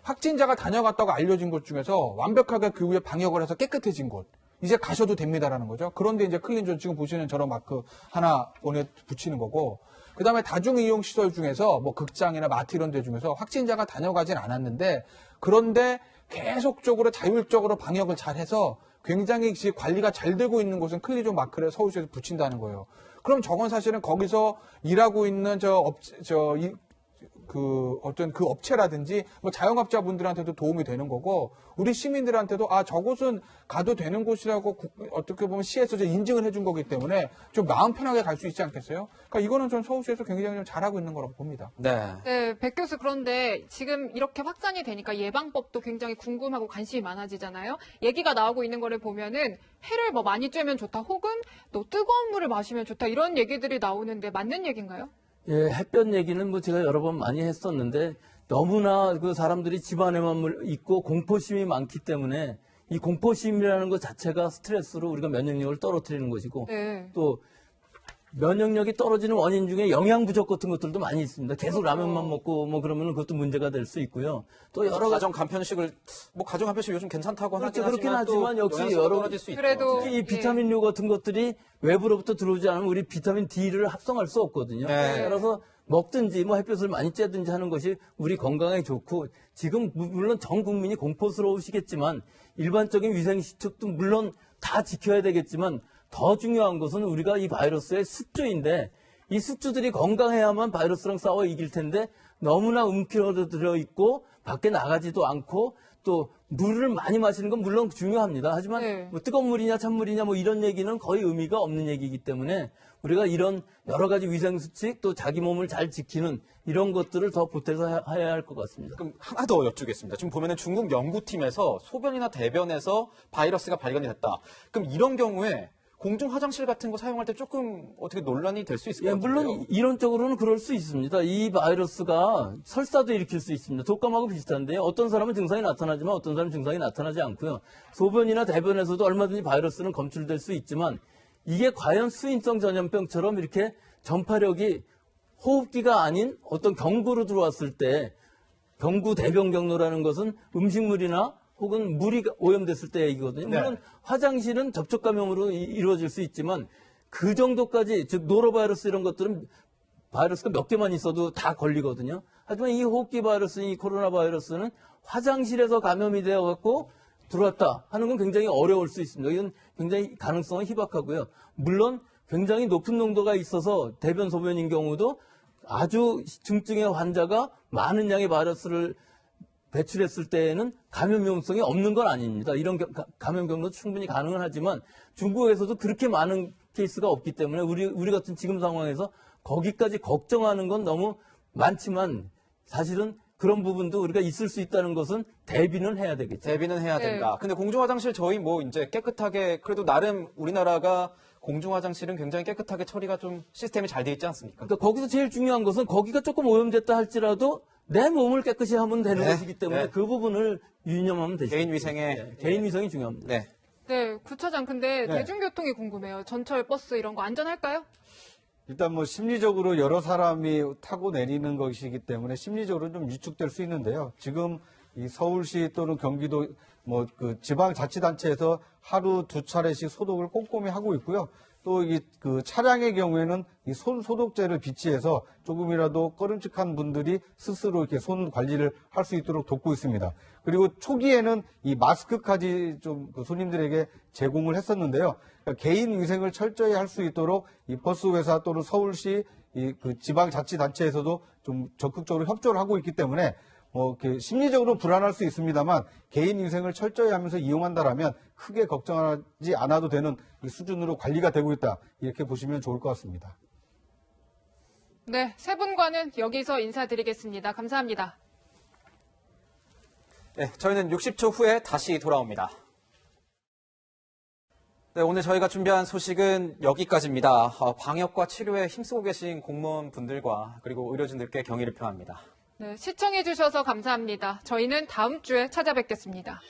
확진자가 다녀갔다고 알려진 곳 중에서 완벽하게 그 후에 방역을 해서 깨끗해진 곳. 이제 가셔도 됩니다라는 거죠. 그런데 이제 클린존 지금 보시는 저런 마크 하나 보내 붙이는 거고. 그 다음에 다중이용시설 중에서 뭐 극장이나 마트 이런 데 중에서 확진자가 다녀가진 않았는데 그런데 계속적으로 자율적으로 방역을 잘 해서 굉장히 관리가 잘 되고 있는 곳은 클린존 마크를 서울시에서 붙인다는 거예요. 그럼 저건 사실은 거기서 일하고 있는 어떤 그 업체라든지 뭐 자영업자분들한테도 도움이 되는 거고 우리 시민들한테도 저곳은 가도 되는 곳이라고 어떻게 보면 시에서 인증을 해준 거기 때문에 좀 마음 편하게 갈 수 있지 않겠어요? 그러니까 이거는 전 서울시에서 굉장히 좀 잘하고 있는 거라고 봅니다. 네, 백 교수 그런데 지금 이렇게 확산이 되니까 예방법도 굉장히 궁금하고 관심이 많아지잖아요. 얘기가 나오고 있는 거를 보면은 해를 뭐 많이 쬐면 좋다 혹은 또 뜨거운 물을 마시면 좋다 이런 얘기들이 나오는데 맞는 얘기인가요? 예, 햇볕 얘기는 뭐 제가 여러 번 많이 했었는데 너무나 그 사람들이 집안에만 있고 공포심이 많기 때문에 이 공포심이라는 것 자체가 스트레스로 우리가 면역력을 떨어뜨리는 것이고 네. 또 면역력이 떨어지는 원인 중에 영양 부족 같은 것들도 많이 있습니다. 계속 라면만 먹고 뭐 그러면 그것도 문제가 될 수 있고요. 또 여러 가정 간편식을 가정 간편식 요즘 괜찮다고 그렇죠. 하긴 그렇긴 하지만 역시 영양소가 여러 떨어질 수 있죠. 그래도 특히 이 비타민류 같은 것들이 외부로부터 들어오지 않으면 우리 비타민 D를 합성할 수 없거든요. 네. 따라서 먹든지 뭐 햇볕을 많이 쬐든지 하는 것이 우리 건강에 좋고 지금 물론 전 국민이 공포스러우시겠지만 일반적인 위생 수칙도 물론 다 지켜야 되겠지만 더 중요한 것은 우리가 이 바이러스의 숙주인데 이 숙주들이 건강해야만 바이러스랑 싸워 이길 텐데 너무나 움켜들어 있고 밖에 나가지도 않고 또 물을 많이 마시는 건 물론 중요합니다. 하지만 뭐 뜨거운 물이냐 찬물이냐 뭐 이런 얘기는 거의 의미가 없는 얘기이기 때문에 우리가 이런 여러 가지 위생 수칙 또 자기 몸을 잘 지키는 이런 것들을 더 보태서 해야 할 것 같습니다. 그럼 하나 더 여쭙겠습니다. 지금 보면은 중국 연구팀에서 소변이나 대변에서 바이러스가 발견이 됐다. 그럼 이런 경우에 공중 화장실 같은 거 사용할 때 조금 어떻게 논란이 될 수 있을 것 같아요. 물론 이론적으로는 그럴 수 있습니다. 이 바이러스가 설사도 일으킬 수 있습니다. 독감하고 비슷한데요. 어떤 사람은 증상이 나타나지만 어떤 사람은 증상이 나타나지 않고요. 소변이나 대변에서도 얼마든지 바이러스는 검출될 수 있지만 이게 과연 수인성 전염병처럼 이렇게 전파력이 호흡기가 아닌 어떤 경구로 들어왔을 때 경구 대변 경로라는 것은 음식물이나 혹은 물이 오염됐을 때 얘기거든요. 물론 네. 화장실은 접촉 감염으로 이루어질 수 있지만 그 정도까지 즉 노로바이러스 이런 것들은 바이러스가 몇 개만 있어도 다 걸리거든요. 하지만 이 호흡기 바이러스, 이 코로나 바이러스는 화장실에서 감염이 되어 갖고 들어왔다 하는 건 굉장히 어려울 수 있습니다. 이건 굉장히 가능성은 희박하고요. 물론 굉장히 높은 농도가 있어서 대변 소변인 경우도 아주 중증의 환자가 많은 양의 바이러스를 배출했을 때에는 감염 위험성이 없는 건 아닙니다. 이런 감염 경로도 충분히 가능은 하지만 중국에서도 그렇게 많은 케이스가 없기 때문에 우리 같은 지금 상황에서 거기까지 걱정하는 건 너무 많지만 사실은 그런 부분도 우리가 있을 수 있다는 것은 대비는 해야 되겠죠. 대비는 해야 된다. 근데 공중 화장실 저희 뭐 이제 깨끗하게 그래도 나름 우리나라가 공중 화장실은 굉장히 깨끗하게 처리가 좀 시스템이 잘 돼 있지 않습니까? 그러니까 거기서 제일 중요한 것은 거기가 조금 오염됐다 할지라도 내 몸을 깨끗이 하면 되는 것이기 때문에 그 부분을 유념하면 되죠. 개인 위생에 개인 위생이 중요합니다. 네. 네, 구차장 근데 네. 대중교통이 궁금해요. 전철, 버스 이런 거 안전할까요? 일단 뭐 심리적으로 여러 사람이 타고 내리는 것이기 때문에 심리적으로 좀 위축될 수 있는데요. 지금 이 서울시 또는 경기도 뭐 그 지방자치단체에서 하루 2차례씩 소독을 꼼꼼히 하고 있고요. 또 이 그 차량의 경우에는 이 손 소독제를 비치해서 조금이라도 꺼림칙한 분들이 스스로 이렇게 손 관리를 할 수 있도록 돕고 있습니다. 그리고 초기에는 이 마스크까지 좀 그 손님들에게 제공을 했었는데요. 그러니까 개인 위생을 철저히 할 수 있도록 이 버스 회사 또는 서울시 이 그 지방자치단체에서도 좀 적극적으로 협조를 하고 있기 때문에 이렇게 심리적으로 불안할 수 있습니다만 개인 위생을 철저히 하면서 이용한다라면 크게 걱정하지 않아도 되는 이 수준으로 관리가 되고 있다. 이렇게 보시면 좋을 것 같습니다. 네, 세 분과는 여기서 인사드리겠습니다. 감사합니다. 네, 저희는 60초 후에 다시 돌아옵니다. 네, 오늘 저희가 준비한 소식은 여기까지입니다. 방역과 치료에 힘쓰고 계신 공무원분들과 그리고 의료진들께 경의를 표합니다. 네, 시청해주셔서 감사합니다. 저희는 다음 주에 찾아뵙겠습니다.